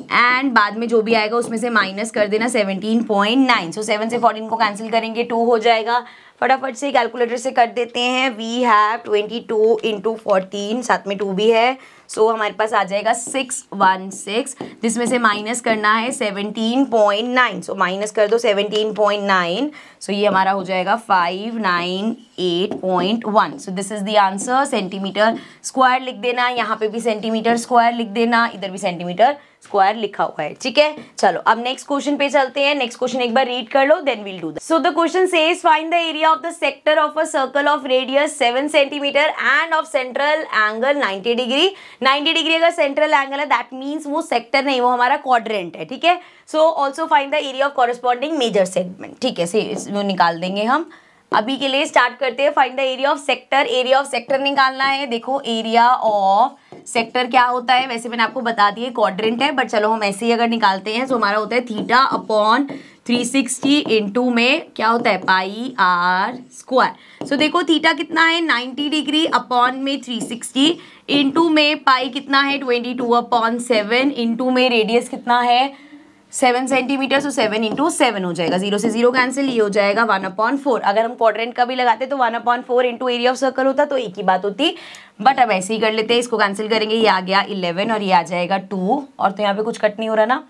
एंड बाद में जो भी आएगा उसमें से माइनस कर देना 17.9। सो 7 से 14 को कैंसिल करेंगे 2 हो जाएगा, फटाफट से कैलकुलेटर से कर देते हैं। वी हैव 22 इंटू 14, साथ में 2 भी है, सो हमारे पास आ जाएगा 616, जिसमें से माइनस करना है 17.9, सो माइनस कर दो 17.9, सो ये हमारा हो जाएगा 598.1। सो this is the answer. Centimetre square लिख देना, यहाँ पे भी सेंटीमीटर स्क्वायर लिख देना, इधर भी सेंटीमीटर स्क्वायर लिखा हुआ है, ठीक है। चलो अब नेक्स्ट क्वेश्चन पे चलते हैं। नेक्स्ट क्वेश्चन एक बार रीड कर लो then we'll do that. So the question says find the area of the sector of a circle of radius 7 centimetre and of central angle 90 degree. 90 degree अगर central angle है that means वो sector नहीं, वो हमारा quadrant है, ठीक है। So also find the area of corresponding major segment, ठीक है, इसको निकाल देंगे हम। अभी के लिए स्टार्ट करते हैं find the area of sector. Area of sector निकालना है। देखो एरिया ऑफ सेक्टर क्या होता है, वैसे मैंने आपको बता दिया क्वाड्रेंट है, बट चलो हम ऐसे ही अगर निकालते हैं तो हमारा होता है थीटा अपॉन 360 इंटू में क्या होता है पाई आर स्क्वायर। सो देखो थीटा कितना है 90 डिग्री अपॉन में 360 इंटू में पाई कितना है 22/7 इंटू में रेडियस कितना है 7 सेंटीमीटर, सो 7 इंटू 7 हो जाएगा, 0 से 0 कैंसिल, ये हो जाएगा 1/4। अगर हम क्वाड्रेंट का भी लगाते तो 1/4 इंटू एरिया ऑफ सर्कल होता तो एक ही बात होती, बट अब ऐसे ही कर लेते हैं, इसको कैंसिल करेंगे, ये आ गया 11 और ये आ जाएगा 2, और तो यहाँ पे कुछ कट नहीं हो रहा ना,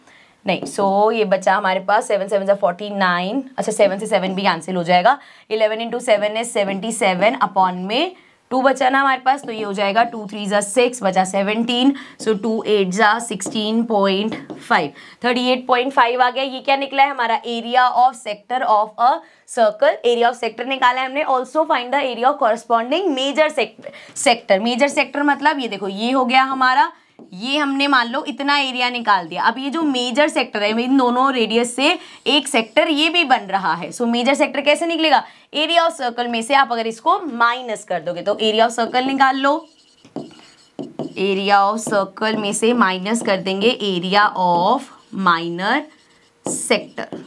नहीं। सो ये बचा हमारे पास 7 7 49, अच्छा 7 से 7 भी कैंसिल हो जाएगा, 11 इंटू 7 इज 77 अपॉन में 2 बचा ना हमारे पास, तो ये हो जाएगा 2 3 6 बचा 17, सो 2 8 16.5, 38.5 आ गया। ये क्या निकला है हमारा area of sector of a circle. Area of sector निकाला है हमने। Also find the area of corresponding major sector. Major sector मतलब ये देखो ये हो गया हमारा, ये हमने मान लो इतना एरिया निकाल दिया। अब ये जो मेजर सेक्टर है इन दोनों रेडियस से एक सेक्टर ये भी बन रहा है। सो मेजर सेक्टर कैसे निकलेगा, एरिया ऑफ सर्कल में से आप अगर इसको माइनस कर दोगे तो एरिया ऑफ सर्कल निकाल लो। एरिया ऑफ सर्कल में से माइनस कर देंगे एरिया ऑफ माइनर सेक्टर।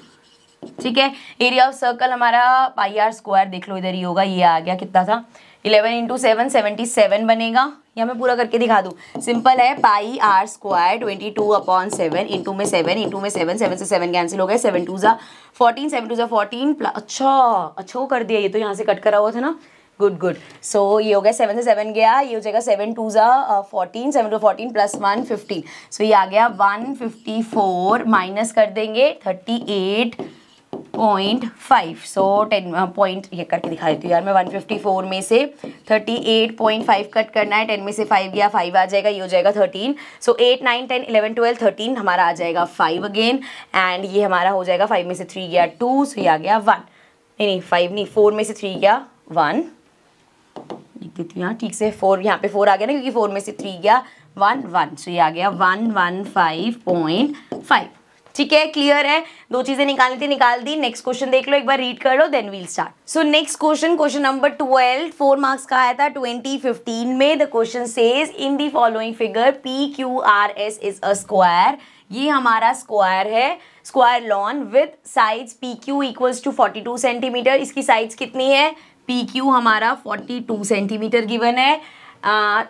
ठीक है, एरिया ऑफ सर्कल हमारा पाई आर स्क्वायर देख लो, इधर ही होगा, ये आ गया कितना था 11 इंटू 7 77 बनेगा। या मैं पूरा करके दिखा दूँ, सिंपल है, पाई आर स्क्वायर 22/7 इंटू में 7 इंटू में 7 7 से 7 कैंसिल हो गए, 7 2 ज़ा 14 7 2 ज़ा 14 प्लस अच्छा वो कर दिया, ये तो यहाँ से कट करा हुआ था ना, गुड। सो ये हो गया 7 से 7 गया, ये हो जाएगा 7 2 ज़ा 14 7 2 14 प्लस 1 15। सो ये आ गया 154 माइनस कर देंगे 38.5। सो 10 पॉइंट ये करके दिखा देती हूँ यार मैं, 154 में से 38.5 कट करना है, 10 में से 5 गया, 5 आ जाएगा, ये हो जाएगा 13। सो 8 9 10 11 12 13 हमारा आ जाएगा 5 अगेन, एंड ये हमारा हो जाएगा 5 में से 3 गया 2, सो ये आ गया 1, नहीं 5 नहीं 4 में से 3 गया 1, लिख देती हूँ यहाँ ठीक से, 4 यहाँ पे 4 आ गया ना क्योंकि 4 में से 3 गया 1 1, सो ये आ गया 115.5। ठीक है, क्लियर है, दो चीजें निकालनी थी, निकाल दी। नेक्स्ट क्वेश्चन देख लो, एक बार रीड कर लो, then we'll start. So next question number 12, 4 marks का आया था 2015 में। The question says in the following figure PQRS is a square. ये हमारा स्क्वायर है, square lawn with sides PQ equals to 42 centimetre. इसकी साइड्स कितनी है, PQ हमारा 42 सेंटीमीटर गिवन है,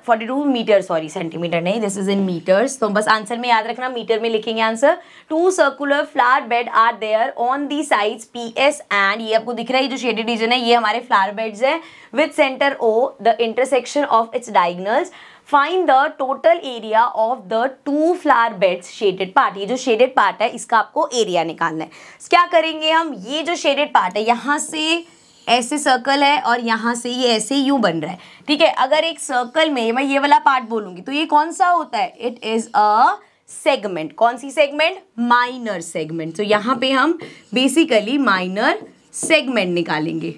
42 मीटर, सॉरी सेंटीमीटर नहीं, दिस इज इन मीटर्स। तो बस आंसर में याद रखना, मीटर में लिखेंगे answer. 2 circular flower bed are there on the sides PS and, ये आपको दिख रहा है जो शेडेड रीजन है ये हमारे फ्लावर बेड्स है, with centre O the intersection of its diagonals. Find the total area of the 2 flower beds shaded part. ये जो शेडेड पार्ट है इसका आपको एरिया निकालना है। क्या करेंगे हम, ये जो शेडेड पार्ट है यहाँ से ऐसे सर्कल है और यहाँ से ये ऐसे यूं बन रहा है, ठीक है। अगर एक सर्कल में मैं ये वाला पार्ट बोलूंगी तो ये कौन सा होता है, इट इज अ सेगमेंट। कौन सी सेगमेंट, माइनर सेगमेंट। तो यहाँ पे हम बेसिकली माइनर सेगमेंट निकालेंगे,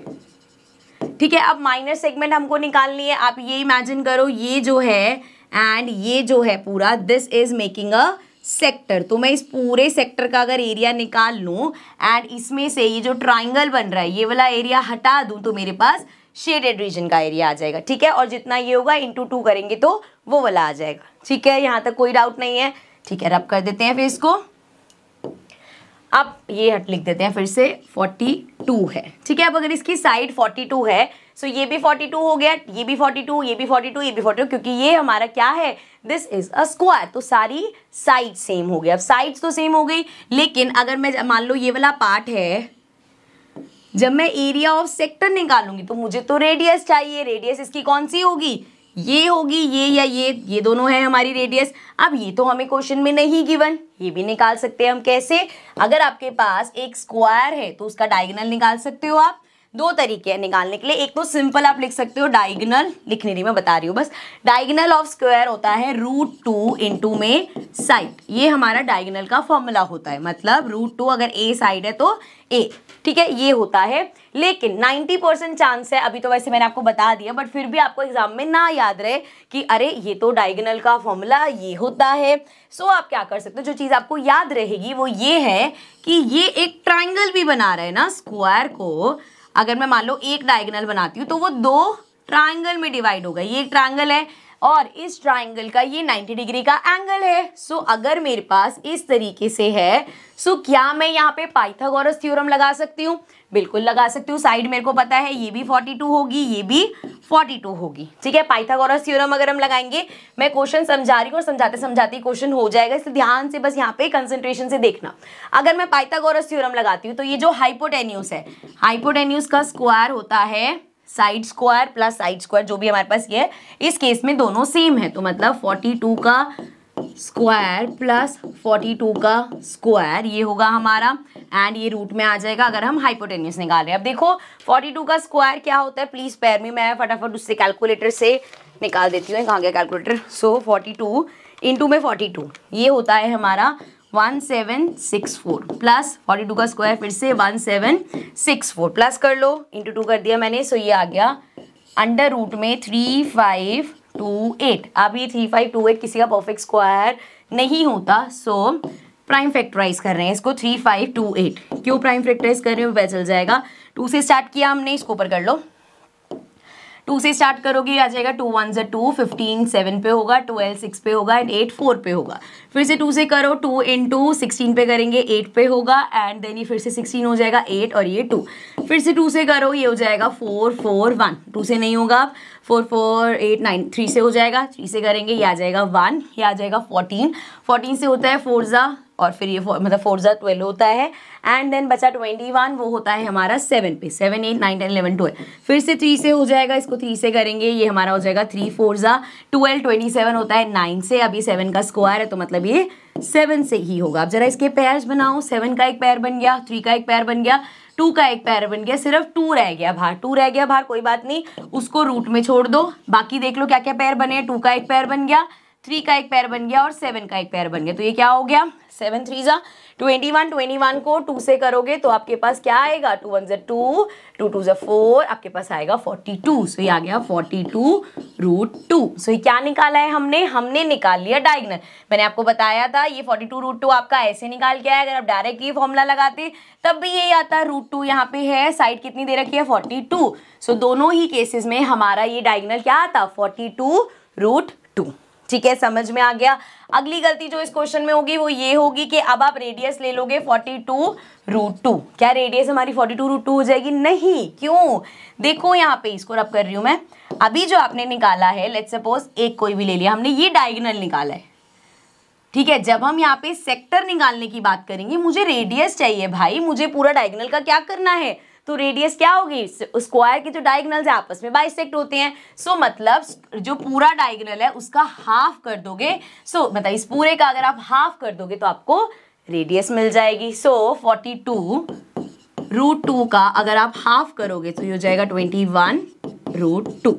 ठीक है। अब माइनर सेगमेंट हमको निकालनी है, आप ये इमेजिन करो ये जो है एंड ये जो है पूरा, this is making a sector. तो मैं इस पूरे सेक्टर का अगर एरिया निकाल लूं एंड इसमें से ये जो ट्राइंगल बन रहा है ये वाला एरिया हटा दूं तो मेरे पास शेडेड रीजन का एरिया आ जाएगा, ठीक है। और जितना ये होगा इंटू 2 करेंगे तो वो वाला आ जाएगा, ठीक है। यहाँ तक कोई डाउट नहीं है, ठीक है। रब कर देते हैं फिर इसको, अब ये हट लिख देते हैं फिर से 42 है, ठीक है। अब अगर इसकी साइड 42 है सो ये भी 42 हो गया, ये भी 42, ये भी 42, ये भी 42, क्योंकि ये हमारा क्या है, दिस इज अ स्क्वायर। तो सारी साइड सेम हो गई। अब साइड्स तो सेम हो गई, लेकिन अगर मैं मान लो ये वाला पार्ट है, जब मैं एरिया ऑफ सेक्टर निकालूंगी तो मुझे तो रेडियस चाहिए। रेडियस इसकी कौन सी होगी, ये होगी, ये या ये दोनों है हमारी रेडियस। अब ये तो हमें क्वेश्चन में नहीं गिवन, ये भी निकाल सकते हैं हम। कैसे, अगर आपके पास एक स्क्वायर है तो उसका डायगोनल निकाल सकते हो आप। दो तरीके हैं निकालने के लिए, एक तो सिंपल आप लिख सकते हो डायगोनल, लिखने नहीं मैं बता रही हूँ बस। डायगोनल ऑफ स्क्वायर होता है √2 इंटू में साइड, ये हमारा डायगोनल का फॉर्मूला होता है। मतलब √2 अगर ए साइड है तो ए, ठीक है, ये होता है। लेकिन 90% चांस है, अभी तो वैसे मैंने आपको बता दिया, बट फिर भी आपको एग्जाम में ना याद रहे कि अरे ये तो डायगोनल का फॉर्मूला ये होता है। सो आप क्या कर सकते हो, जो चीज़ आपको याद रहेगी वो ये है कि ये एक ट्राइंगल भी बना रहे हैं ना स्क्वायर को। अगर मैं मान लो एक डायगोनल बनाती हूँ तो वो 2 ट्राइंगल में डिवाइड होगा। ये एक ट्राइंगल है और इस ट्राइंगल का ये 90 डिग्री का एंगल है। सो अगर मेरे पास इस तरीके से है, सो क्या मैं यहाँ पे पाइथागोरस थ्योरम लगा सकती हूँ? बिल्कुल लगा सकती हूँ। साइड मेरे को पता है ये भी 42 होगी, ये भी 42 होगी, ठीक है। पाइथागोरस थ्योरम अगर हम लगाएंगे, मैं क्वेश्चन समझा रही हूँ और समझाते समझाते क्वेश्चन हो जाएगा, इसलिए ध्यान से बस यहाँ पे कंसंट्रेशन से देखना। अगर मैं पाइथागोरस थ्योरम लगाती हूँ तो ये जो हाइपोटेन्यूस है, हाइपोटेन्यूस का स्क्वायर होता है side square plus side square, जो भी हमारे पास ये है। इस केस में दोनों सेम है, तो मतलब 42 का स्क्वायर प्लस 42 का स्क्वायर ये होगा हमारा, एंड ये रूट में आ जाएगा अगर हम हाइपोटेन्यूस निकाल रहे हैं। अब देखो 42 का स्क्वायर क्या होता है, प्लीज पैर में, मैं फटाफट उससे कैलकुलेटर से निकाल देती हूँ। कहाँ गया कैलकुलेटर। सो 42 इंटू में 42 ये होता है हमारा 1764 प्लस 42 का स्क्वायर फिर से 1764 प्लस कर लो, इंटू 2 कर दिया मैंने। सो ये आ गया अंडर रूट में 3528। अब ये 3528 किसी का परफेक्ट स्क्वायर नहीं होता, सो प्राइम फैक्टराइज कर रहे हैं इसको 3528। क्यों प्राइम फैक्टराइज कर रहे हो, पता चल जाएगा। 2 से स्टार्ट किया हमने, इसको ऊपर कर लो। 2 से स्टार्ट करोगे आ जाएगा 2 1 ज़ा 2, 15 7 पे होगा, 12 6 पे होगा एंड 8 4 पे होगा। फिर से 2 से करो, 2 इंटू 16 पे करेंगे 8 पे होगा एंड देन ये फिर से 16 हो जाएगा 8 और ये 2। फिर से 2 से करो, ये हो जाएगा 4 4 1, 2 से नहीं होगा, 4 4 8 9, 3 से हो जाएगा, 3 से करेंगे ये आ जाएगा 1, ये आ जाएगा 14, 14 से होता है 4 ज़ा और फिर ये मतलब 4 ज़ा 12 होता है एंड देन बचा 21, वो होता है हमारा 7 पे, 7 8 9 10 11 12। फिर से 3 से हो जाएगा, इसको 3 से करेंगे ये हमारा हो जाएगा 3 4 ज़ा 12, 27 होता है 9 से, अभी 7 का स्क्वायर है तो मतलब ये 7 से ही होगा। अब जरा इसके पेयर्स बनाओ, 7 का एक पेयर बन गया, 3 का एक पेयर बन गया, 2 का एक पेयर बन गया, सिर्फ 2 रह गया बाहर, 2 रह गया बाहर, कोई बात नहीं, उसको रूट में छोड़ दो। बाकी देख लो क्या क्या पेयर बने, 2 का एक पेयर बन गया, 3 का एक पेयर बन गया और 7 का एक पेयर बन गया। तो ये क्या हो गया, 7 3 ज़ा 21, 21 को 2 से करोगे तो आपके पास क्या आएगा, 2 1 ज़ा 2, 2 2 ज़ा 4, आपके पास आएगा 42। सो ये आ गया 42√2। सो ये क्या निकाला है हमने निकाल लिया डायगोनल। मैंने आपको बताया था ये 42√2 आपका ऐसे निकाल के आया, अगर आप डायरेक्ट ये फॉर्मूला लगाते तब भी यही आता, √2 यहाँ पे है, साइड कितनी दे रखी है 42। सो दोनों ही केसेस में हमारा ये डायगोनल क्या आता, 42√2। ठीक है, समझ में आ गया। अगली गलती जो इस क्वेश्चन में होगी वो ये होगी कि अब आप रेडियस ले लोगे 42√2। क्या रेडियस हमारी 42√2 हो जाएगी, नहीं, क्यों, देखो यहाँ पे इसको रब कर रही हूं मैं। अभी जो आपने निकाला है, लेट्स सपोज एक कोई भी ले लिया हमने, ये डायगोनल निकाला है, ठीक है। जब हम यहाँ पे सेक्टर निकालने की बात करेंगे, मुझे रेडियस चाहिए भाई, मुझे पूरा डायगोनल का क्या करना है, तो रेडियस क्या होगी, स्क्वायर के जो डायगोनल्स है आपस में बाइसेक्ट होते हैं। सो मतलब जो पूरा डायगोनल है उसका हाफ कर दोगे, सो मतलब इस पूरे का अगर आप हाफ कर दोगे तो आपको रेडियस मिल जाएगी। सो 42√2 का अगर आप हाफ करोगे तो ये हो जाएगा 21√2।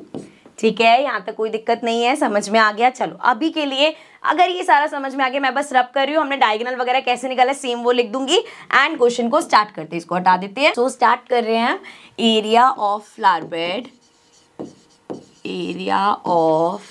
ठीक है, यहाँ तक कोई दिक्कत नहीं है, समझ में आ गया। चलो अभी के लिए अगर ये सारा समझ में आ गया, मैं बस रब कर रही हूँ, हमने डायगोनल वगैरह कैसे निकाला सेम वो लिख दूंगी एंड क्वेश्चन को स्टार्ट करते हैं, इसको हटा देते हैं। तो स्टार्ट कर रहे हैं, area of flower bed, area of,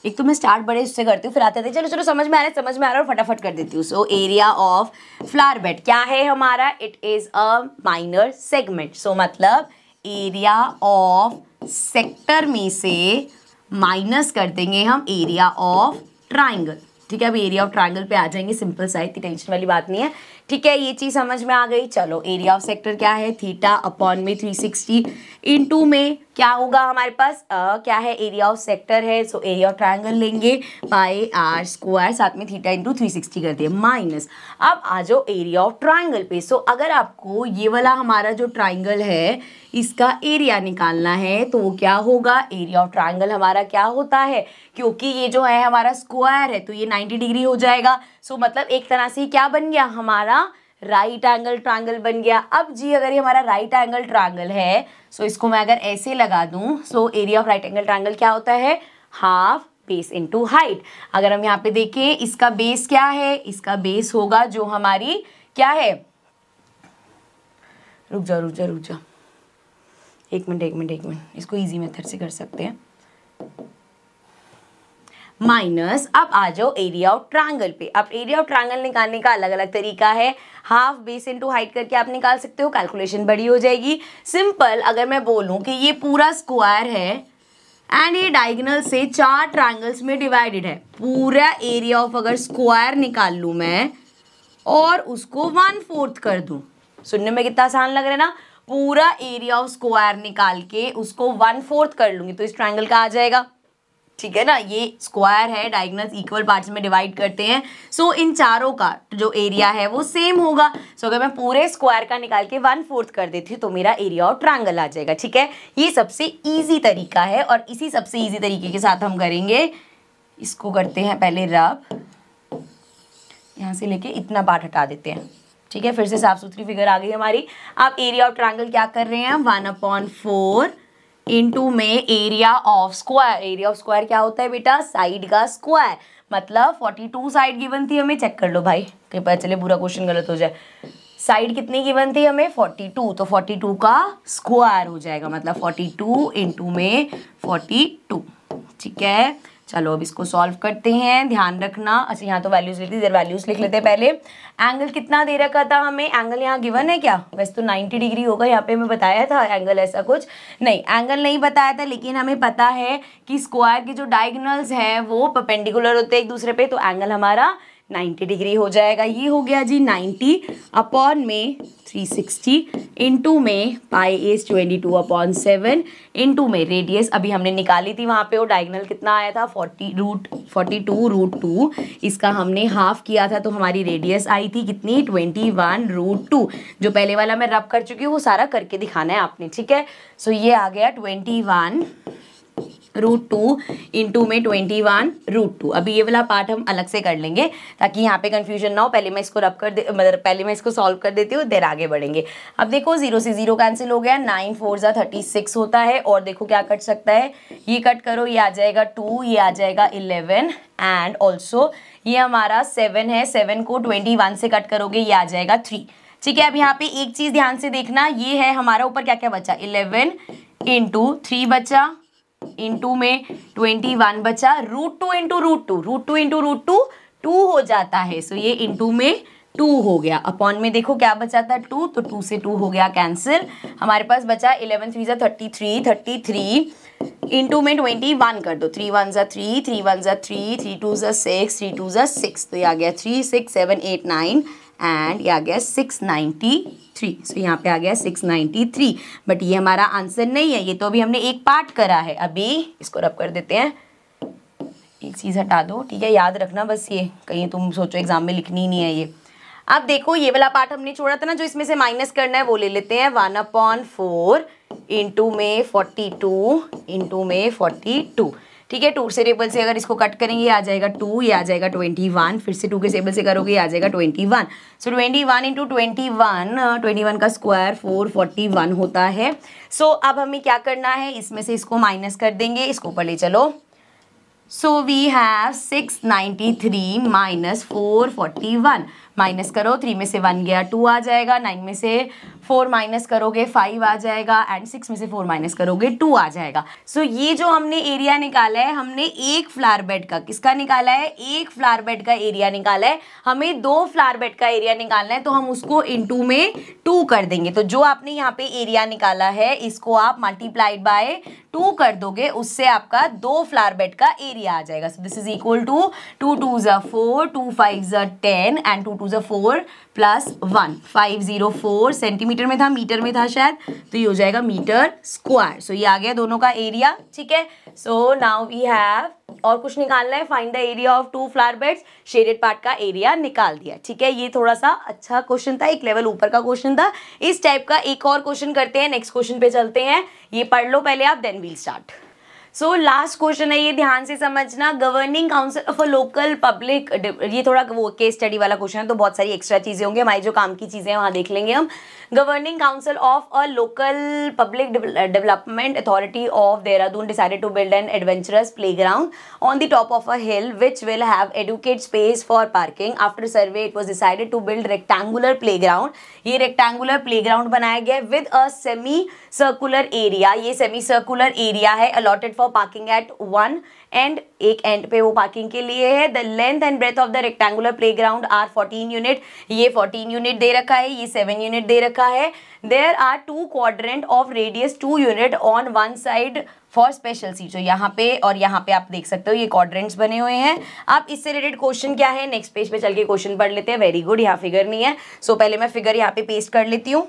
एक तो मैं स्टार्ट बड़े इससे करती हूँ फिर आते थे, चलो समझ में आ रहा है और फटाफट कर देती हूँ। So area of flower bed क्या है हमारा, it is a minor segment. So मतलब एरिया ऑफ सेक्टर में से माइनस कर देंगे हम एरिया ऑफ ट्राइंगल। ठीक है, अब एरिया ऑफ ट्राइंगल पे आ जाएंगे, सिंपल सा, इतनी टेंशन वाली बात नहीं है। ठीक है, ये चीज़ समझ में आ गई। चलो एरिया ऑफ सेक्टर क्या है, थीटा अपॉन में 360 इंटू में क्या होगा हमारे पास, क्या है, एरिया ऑफ सेक्टर है, सो एरिया ऑफ ट्राइंगल लेंगे पाई आर स्क्वायर, साथ में थीटा इंटू 360 कर दिए माइनस। अब आ जाओ एरिया ऑफ ट्राइंगल पे। सो अगर आपको ये वाला हमारा जो ट्राइंगल है इसका एरिया निकालना है तो वो क्या होगा, एरिया ऑफ ट्राइंगल हमारा क्या होता है, क्योंकि ये जो है हमारा स्क्वायर है तो ये 90 डिग्री हो जाएगा। सो मतलब एक तरह से क्या बन गया हमारा, राइट एंगल ट्रायंगल बन गया। अब जी अगर ये हमारा राइट एंगल ट्रायंगल है, सो इसको मैं अगर ऐसे लगा दूं, सो area of right angle triangle क्या होता है, हाफ बेस इनटू हाइट। अगर हम यहाँ पे देखें इसका बेस क्या है, इसका बेस होगा जो हमारी क्या है, रुक जाओ एक मिनट, इसको इजी मेथड से कर सकते हैं, माइनस। अब आ जाओ एरिया ऑफ ट्रायंगल पे। अब एरिया ऑफ ट्रायंगल निकालने का अलग अलग तरीका है, हाफ बेस इनटू हाइट करके आप निकाल सकते हो, कैलकुलेशन बड़ी हो जाएगी। सिंपल अगर मैं बोलूं कि ये पूरा स्क्वायर है एंड ये डायगोनल से 4 ट्रायंगल्स में डिवाइडेड है, पूरा एरिया ऑफ अगर स्क्वायर निकाल लूं मैं और उसको 1/4 कर दूं, सुनने में कितना आसान लग रहा है ना, पूरा एरिया ऑफ स्क्वायर निकाल के उसको 1/4 कर लूंगी तो इस ट्रायंगल का आ जाएगा। ठीक है ना, ये स्क्वायर है, डायगोनल्स इक्वल पार्ट्स में डिवाइड करते हैं, सो इन चारों का जो एरिया है वो सेम होगा। सो अगर मैं पूरे स्क्वायर का निकाल के 1/4 कर देती हूँ तो मेरा एरिया ऑफ ट्रायंगल आ जाएगा। ठीक है, ये सबसे इजी तरीका है और इसी सबसे इजी तरीके के साथ हम करेंगे, इसको करते हैं पहले रब, यहाँ से लेके इतना पार्ट हटा देते हैं। ठीक है, फिर से साफ सुथरी फिगर आ गई हमारी। आप एरिया ऑफ ट्रायंगल क्या कर रहे हैं, 1/4 इंटू में area of square. Area of square क्या होता है बेटा, साइड का स्क्वायर, मतलब 42 साइड गिवन थी हमें, चेक कर लो भाई कहीं पता चले पूरा क्वेश्चन गलत हो जाए। साइड कितनी गिवन थी हमें, 42, तो 42 का स्क्वायर हो जाएगा, मतलब 42 इंटू में 42। ठीक है, चलो अब इसको सॉल्व करते हैं, ध्यान रखना। अच्छा यहाँ तो वैल्यूज लिखती, इधर वैल्यूज लिख लेते हैं पहले। एंगल कितना दे रखा था हमें, एंगल यहाँ गिवन है क्या, वैसे तो 90 डिग्री होगा, यहाँ पे हमें बताया था एंगल ऐसा कुछ नहीं, एंगल नहीं बताया था, लेकिन हमें पता है कि स्क्वायर के जो डायगोनल्स हैं वो परपेंडिकुलर होते हैं एक दूसरे पे, तो एंगल हमारा 90 डिग्री हो जाएगा। ये हो गया जी 90 अपॉन में 360 इंटू में पाई इज 22/7 इंटू में रेडियस अभी हमने निकाली थी वहाँ पे, वो डायगोनल कितना आया था 42√2, इसका हमने हाफ किया था तो हमारी रेडियस आई थी कितनी 21√2। जो पहले वाला मैं रब कर चुकी हूँ वो सारा करके दिखाना है आपने, ठीक है। सो ये आ गया 21√2 इंटू में 21√2। अभी ये वाला पार्ट हम अलग से कर लेंगे ताकि यहाँ पे कंफ्यूजन ना हो। पहले मैं इसको रब कर दे, मतलब पहले मैं इसको सॉल्व कर देती हूँ, देर आगे बढ़ेंगे। अब देखो 0 से 0 कैंसिल हो गया, 9 4 जा 36 होता है, और देखो क्या कट सकता है, ये कट करो, ये आ जाएगा 2, ये आ जाएगा 11, एंड ऑल्सो ये हमारा 7 है, 7 को 21 से कट करोगे ये आ जाएगा 3, ठीक है। अब यहाँ पे एक चीज ध्यान से देखना, ये है हमारा ऊपर क्या क्या बचा, 11 इंटू 3 बचा, इंटू में 21 बचा, √2 इंटू √2, √2 इंटू √2 2 हो जाता है, सो ये इंटू में 2 हो गया, अपॉन में देखो क्या बचा था 2, तो 2 से 2 हो गया कैंसिल, हमारे पास बचा 11 3 जा 33 इंटू में 21 कर दो, 3 1 जा 3, 3 1 जा 3, 3 2 जा 6, 3 2 जा 6, तो ये आ गया 3 6 7 8 9 एंड ये आ गया 693। सो यहाँ पे आ गया 693, बट ये हमारा आंसर नहीं है, ये तो अभी हमने एक पार्ट करा है। अभी इसको रब कर देते हैं, एक चीज़ हटा दो, ठीक है, याद रखना बस, ये कहीं तुम सोचो एग्जाम में लिखनी नहीं है ये। अब देखो ये वाला पार्ट हमने छोड़ा था ना, जो इसमें से माइनस करना है वो ले लेते हैं, 1/4 इंटू में 42 इंटू में 42, ठीक है। 2 से टेबल से अगर इसको कट करेंगे ये आ जाएगा 2, ये आ जाएगा 21, फिर से 2 के टेबल से करोगे ये आ जाएगा 21, सो 21 इंटू 21 का स्क्वायर 441 होता है। सो अब हमें क्या करना है, इसमें से इसको माइनस कर देंगे, इसको ऊपर ले चलो। So we have 693 minus 441, minus करो, 3 में से 1 गया 2 आ जाएगा, 9 में से 4 माइनस करोगे 5 आ जाएगा, एंड 6 में से 4 माइनस करोगे 2 आ जाएगा। सो ये जो हमने एरिया निकाला है, हमने एक फ्लावर बेड का, किसका निकाला है, एक फ्लावर बेड का एरिया निकाला है, हमें 2 फ्लावर बेड का एरिया निकालना है, तो हम उसको इंटू में 2 कर देंगे। तो जो आपने यहाँ पे एरिया निकाला है इसको आप मल्टीप्लाइड बाय 2 कर दोगे, उससे आपका 2 फ्लावर बेड का एरिया आ जाएगा। So this is equal to 2 2 जा 4, 2 5 जा 10 एंड 2 2 जा 4 प्लस 1, 504 सेंटीमीटर में था, मीटर में था शायद, तो ये हो जाएगा मीटर स्क्वायर। सो ये आ गया दोनों का एरिया, ठीक है। सो नाउ वी हैव, और कुछ निकालना है, find the area of 2 flower beds, shaded part का एरिया निकाल दिया, ठीक है। ये थोड़ा सा अच्छा क्वेश्चन था, एक लेवल ऊपर का क्वेश्चन था। इस टाइप का एक और क्वेश्चन करते हैं, नेक्स्ट क्वेश्चन पे चलते हैं, ये पढ़ लो पहले आप, then we'll start. So last question है, ये ध्यान से समझना, governing council of a local public, ये थोड़ा वो केस स्टडी वाला क्वेश्चन है, तो बहुत सारी एक्स्ट्रा चीजें होंगी, हमारी जो काम की चीजें हैं वहाँ देख लेंगे हम। Governing council of a local public development authority of Dehradun decided to build an adventurous playground on the top of a hill which will have adequate space for parking. After survey it was decided to build rectangular playground. ये rectangular playground बनाया गया with a semi circular area, ये semi circular area है, allotted for parking at one end, एक end पे वो parking के लिए है। The length and breadth of the rectangular playground are 14 unit, ये 14 यूनिट दे रखा है, ये 7 यूनिट दे रखा है। There are 2 quadrant of radius 2 unit on one side for special seat, जो यहाँ पे और यहाँ पे आप देख सकते हो ये क्वाड्रेंट्स बने हुए हैं। अब इससे रिलेटेड क्वेश्चन क्या है, नेक्स्ट पेज पे चल के क्वेश्चन पढ़ लेते हैं। वेरी गुड, यहाँ फिगर नहीं है, सो पहले मैं फिगर यहाँ पे पेस्ट कर लेती हूँ।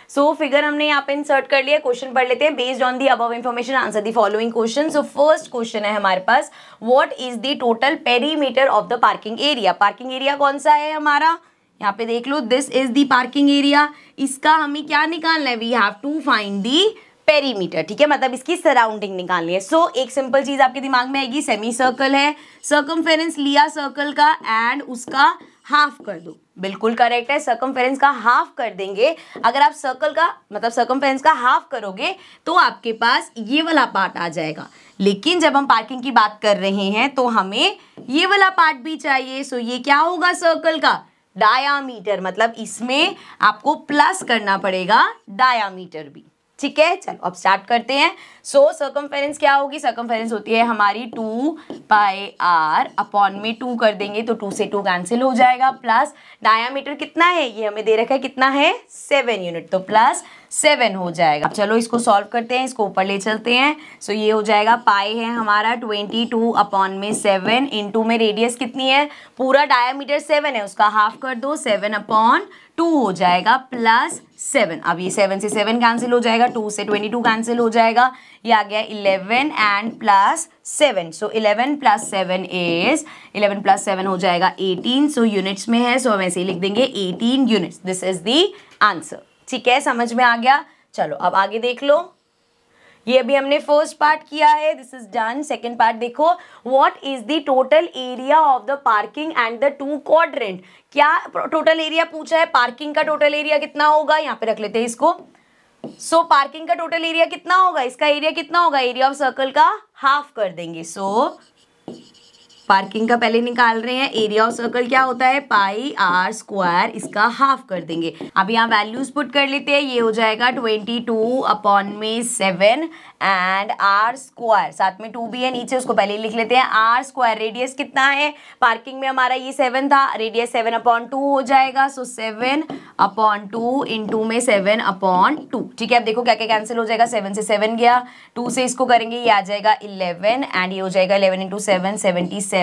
सो फिगर हमने यहाँ पे इंसर्ट कर लिया, क्वेश्चन पढ़ लेते हैं। Based on the above information answer the following question. So first question है हमारे पास, what is the total perimeter of the parking area. Parking area कौन सा है हमारा, यहाँ पे देख लो, this is the parking area. इसका हमें क्या निकालना है, we have to find the perimeter, ठीक है, मतलब इसकी सराउंडिंग निकालनी है। सो एक सिंपल चीज आपके दिमाग में आएगी, सेमी सर्कल है, सर्कमफेरेंस लिया सर्कल का एंड उसका हाफ कर दो, बिल्कुल करेक्ट है, सर्कमफेरेंस का हाफ कर देंगे। अगर आप सर्कल का मतलब सर्कमफेरेंस का हाफ करोगे तो आपके पास ये वाला पार्ट आ जाएगा, लेकिन जब हम पार्किंग की बात कर रहे हैं तो हमें ये वाला पार्ट भी चाहिए। सो ये क्या होगा, सर्कल का डायामीटर, मतलब इसमें आपको प्लस करना पड़ेगा डायामीटर भी, ठीक है, चलो अब स्टार्ट करते हैं। सो सर्कमफेरेंस क्या होगी, सर्कमफेरेंस होती है हमारी 2 पाई आर, अपॉन में 2 कर देंगे तो 2 से 2 कैंसिल हो जाएगा, प्लस डायामीटर कितना है, ये हमें दे रखा है कितना है 7 यूनिट, तो प्लस 7 हो जाएगा। अब चलो इसको सॉल्व करते हैं, इसको ऊपर ले चलते हैं। सो ये हो जाएगा पाई है हमारा 22 अपॉन में 7, इंटू में रेडियस कितनी है, पूरा डायामीटर 7 है, उसका हाफ कर दो, 7/2 हो जाएगा, प्लस 7। अब ये 7 से 7 कैंसिल हो जाएगा, 2 से 22 कैंसिल हो जाएगा, ये आ गया 11 and plus 7। So 11 plus 7 is 11 plus 7 हो जाएगा 18। सो यूनिट्स में है, सो हम ऐसे ही लिख देंगे 18 units. This is the answer. ठीक है, समझ में आ गया। चलो अब आगे देख लो, ये अभी हमने फर्स्ट पार्ट किया है, this is done. Second part देखो, what is the total area of the parking and the 2 quadrant. क्या टोटल एरिया पूछा है, पार्किंग का टोटल एरिया कितना होगा, यहाँ पे रख लेते हैं इसको। सो पार्किंग का टोटल एरिया कितना होगा, इसका एरिया कितना होगा, एरिया ऑफ सर्कल का हाफ कर देंगे। सो पार्किंग का पहले निकाल रहे हैं, एरिया ऑफ सर्कल क्या होता है पाई आर स्क्वायर, इसका हाफ कर देंगे। अब यहाँ वैल्यूज पुट कर लेते हैं, ये हो जाएगा 22 अपॉन में 7 एंड आर स्क्वायर, साथ में 2 भी है नीचे, उसको पहले लिख लेते हैं। आर स्क्वायर रेडियस कितना है, पार्किंग में हमारा ये 7 था, रेडियस 7/2 हो जाएगा। सो 7/2 इंटू में 7/2। ठीक है, अब देखो क्या क्या कैंसिल हो जाएगा, 7 से 7 गया, 2 से इसको करेंगे, ये आ जाएगा 11 एंड ये हो जाएगा 11 इंटू 7 77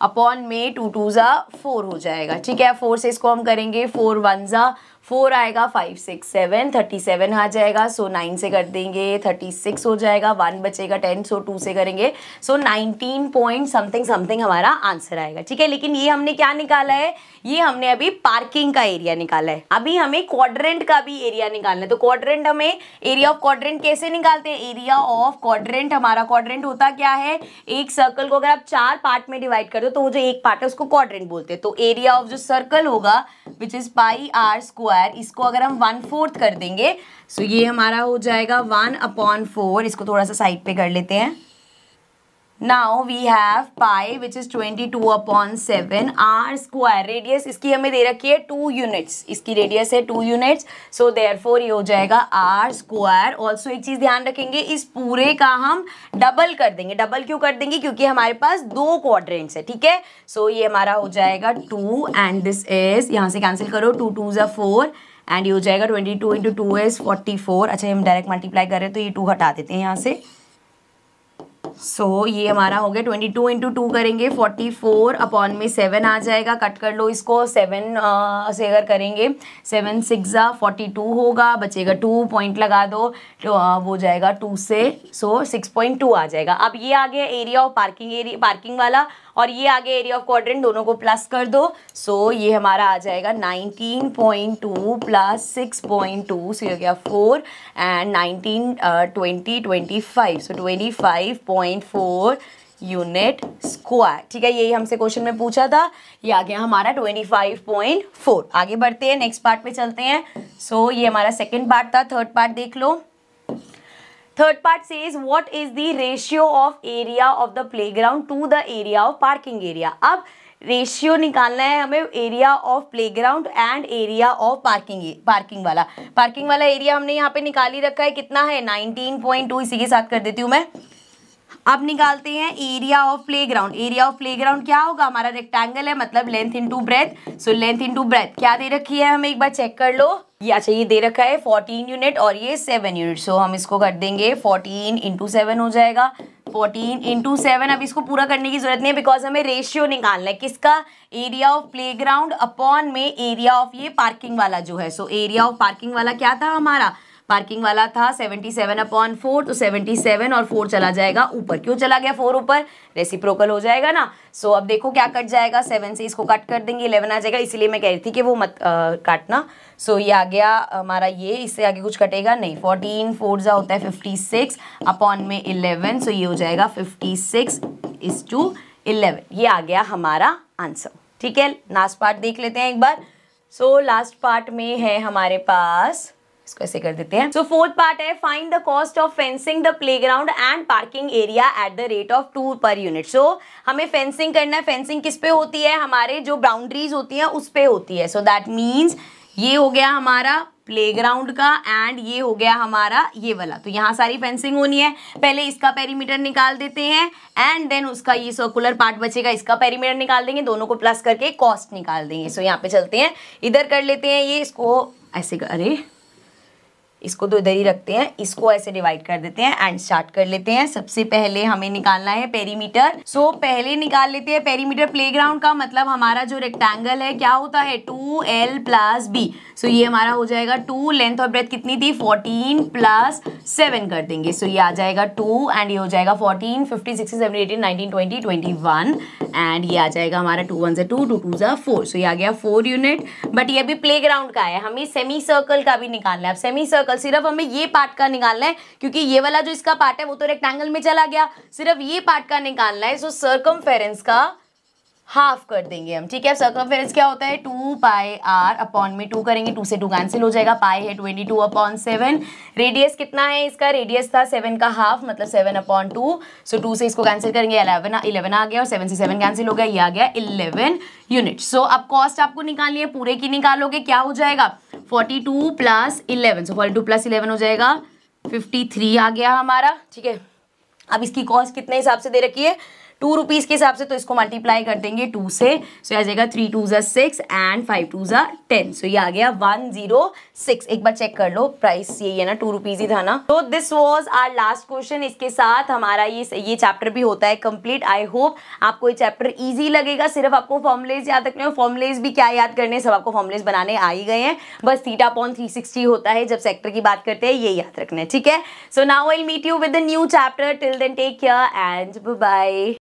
अपॉन में 2 2 जा 4 हो जाएगा। ठीक है, 4 से इसको हम करेंगे, 4 1 जा 4 आएगा, 5 6 7 37 आ जाएगा। सो 9 से कर देंगे 36 हो जाएगा, 1 बचेगा 10, सो 2 से करेंगे, सो 19 पॉइंट समथिंग समथिंग हमारा आंसर आएगा। ठीक है, लेकिन ये हमने क्या निकाला है, ये हमने अभी पार्किंग का एरिया निकाला है, अभी हमें क्वाड्रेंट का भी एरिया निकालना है। तो क्वाड्रेंट हमें एरिया ऑफ क्वाड्रेंट कैसे निकालते हैं, एरिया ऑफ क्वाड्रेंट, हमारा क्वाड्रेंट होता क्या है, एक सर्कल को अगर आप 4 पार्ट में डिवाइड कर दो तो वो जो एक पार्ट है उसको क्वाड्रेंट बोलते हैं। तो एरिया ऑफ जो सर्कल होगा which is pi are square, इसको अगर हम 1/4 कर देंगे, सो ये हमारा हो जाएगा 1/4। इसको थोड़ा सा साइड पे कर लेते हैं। Now we have pi which is 22/7 r square, radius इसकी हमें दे रखी है 2 यूनिट्स, इसकी रेडियस है 2 यूनिट्स। सो देयरफॉर ये हो जाएगा आर स्क्वायर। ऑल्सो एक चीज ध्यान रखेंगे, इस पूरे का हम डबल कर देंगे। डबल क्यों कर देंगे, क्योंकि हमारे पास 2 क्वाड्रेंट्स है। ठीक है, सो ये हमारा हो जाएगा 2 एंड दिस इज, यहाँ से कैंसिल करो, 2 2 जा 4 एंड ये हो जाएगा 22 इंटू 2 इज 44। अच्छा, हम डायरेक्ट मल्टीप्लाई कर रहे हैं तो ये 2 हटा देते हैं यहाँ से। सो ये हमारा हो गया 22 इंटू 2 करेंगे 44 अपॉन में 7 आ जाएगा, कट कर लो इसको, 7 से अगर करेंगे 7 6 जा 42 होगा, बचेगा 2, पॉइंट लगा दो तो वो जाएगा 2 से, सो 6.2 आ जाएगा। अब ये आ गया area of parking, area parking वाला, और ये आगे एरिया ऑफ क्वाड्रेंट, दोनों को प्लस कर दो। सो ये हमारा आ जाएगा 19.2 प्लस 6.2, सो ये हो गया 4 एंड 19 20 25, सो 25.4 यूनिट स्क्वायर। ठीक है, यही हमसे क्वेश्चन में पूछा था, ये आ गया हमारा 25.4। आगे बढ़ते हैं, नेक्स्ट पार्ट पे चलते हैं। सो ये हमारा सेकेंड पार्ट था, थर्ड पार्ट देख लो। Third part says what is the ratio of area of the playground to the area of parking area। अब रेशियो निकालना है हमें area of playground and area of parking वाला एरिया हमने यहाँ पे निकाल ही रखा है, कितना है 19.2, इसी के साथ कर देती हूँ मैं। अब निकालते हैं area of playground. Area of playground क्या होगा, हमारा रेक्टेंगल है, मतलब length into breadth. So length into breadth क्या दे रखी है हमें, एक बार चेक कर लो। ये अच्छा, ये दे रखा है 14 यूनिट और ये 7 यूनिट। सो हम इसको कर देंगे 14 इंटू 7 हो जाएगा, 14 इंटू 7। अब इसको पूरा करने की जरूरत नहीं है बिकॉज हमें रेशियो निकालना है, किसका, एरिया ऑफ प्लेग्राउंड अपॉन में एरिया ऑफ ये पार्किंग वाला जो है। सो एरिया ऑफ पार्किंग वाला क्या था हमारा, पार्किंग वाला था 77/4, तो 77 और 4 चला जाएगा ऊपर। क्यों चला गया 4 ऊपर, रेसिप्रोकल हो जाएगा ना। सो अब देखो क्या कट जाएगा, 7 से इसको कट कर देंगे, 11 आ जाएगा, इसीलिए मैं कह रही थी कि वो मत काटना। सो ये आ गया हमारा, ये इससे आगे कुछ कटेगा नहीं, 14 4 जा होता है 56 अपॉन में 11। सो ये हो जाएगा 56:11, ये आ गया हमारा आंसर। ठीक है, लास्ट पार्ट देख लेते हैं एक बार। सो लास्ट पार्ट में है हमारे पास, इसको ऐसे कर देते हैं। सो फोर्थ पार्ट है find the cost of fencing the playground and parking area at the rate of 2 per unit. सो हमें फेंसिंग करना है, फेंसिंग किस पे होती है, हमारे जो बाउंड्रीज होती हैं उस पे होती है। सो दैट मीन्स ये हो गया हमारा प्लेग्राउंड का एंड ये हो गया हमारा ये वाला। तो यहाँ सारी फेंसिंग होनी है। पहले इसका पेरीमीटर निकाल देते हैं एंड देन उसका ये सर्कुलर पार्ट बचेगा, इसका पेरीमीटर निकाल देंगे, दोनों को प्लस करके कॉस्ट निकाल देंगे। सो यहाँ पे चलते हैं, इधर कर लेते हैं ये, इसको ऐसे अरे इसको तो इधर ही रखते हैं, इसको ऐसे डिवाइड कर देते हैं एंड स्टार्ट कर लेते हैं। सबसे पहले हमें निकालना है पेरीमीटर। सो पहले निकाल लेते हैं पेरीमीटर प्लेग्राउंड का, मतलब हमारा जो रेक्टेंगल है क्या होता है 2L + B। सो ये हमारा हो जाएगा 2, लेंथ और ब्रेथ कितनी थी 14 + 7 कर देंगे। सो ये आ जाएगा 2 एंड ये हो जाएगा 14, 15, 16, 17, 18, 19, 20, 21 एंड ये आ जाएगा हमारा 2 1 = 2, 2 2 = 4। सो ये आ गया 4 यूनिट। बट ये भी प्लेग्राउंड का है, हमें सेमी सर्कल का भी निकालना है। अब सेमी सर्कल सिर्फ हमें ये पार्ट का निकालना है, क्योंकि ये वाला जो इसका पार्ट है वो तो रेक्टेंगल में चला गया, सिर्फ ये पार्ट का निकालना है। सो सर्कमफेरेंस का हाफ कर देंगे हम, ठीक है। सर्कमफेरेंस क्या होता है 2πr अपॉन में 2 करेंगे, 2 से 2 कैंसिल हो जाएगा, पाई है 22/7। रेडियस कितना है इसका, रेडियस था 7 का हाफ, मतलब 7/2। सो 2 से इसको कैंसिल करेंगे 11 आ गया और 7 से 7 कैंसिल हो गया, ये आ गया 11 यूनिट। सो अब कॉस्ट आपको निकालनी है, पूरे की निकालोगे, क्या हो जाएगा 42 + 11। सो 42 + 11 हो जाएगा 53 आ गया हमारा, ठीक है। अब इसकी कॉस्ट कितने हिसाब से दे रखी है 2 रुपीज़ के हिसाब से, तो इसको मल्टीप्लाई कर देंगे 2 से। सो आ जाएगा 3 2 = 6 एंड 5 2 = 10। सो ये आ गया 106। एक बार चेक कर लो, प्राइस यही है ना, 2 रुपीज़ ही था ना। तो this was our last question. इसके साथ हमारा ये चैप्टर भी होता है कंप्लीट। आई होप आपको ये चैप्टर ईजी लगेगा। सिर्फ आपको फॉर्मुलेज याद रखने हो, फॉर्मुलेज भी क्या याद करने, सब आपको फॉर्मुलेज बनाने आ ही गए हैं। बस θ/360 होता है जब सेक्टर की बात करते हैं, ये याद रखना है, ठीक है। So now I will meet you with the new chapter. Till then take care and bye bye.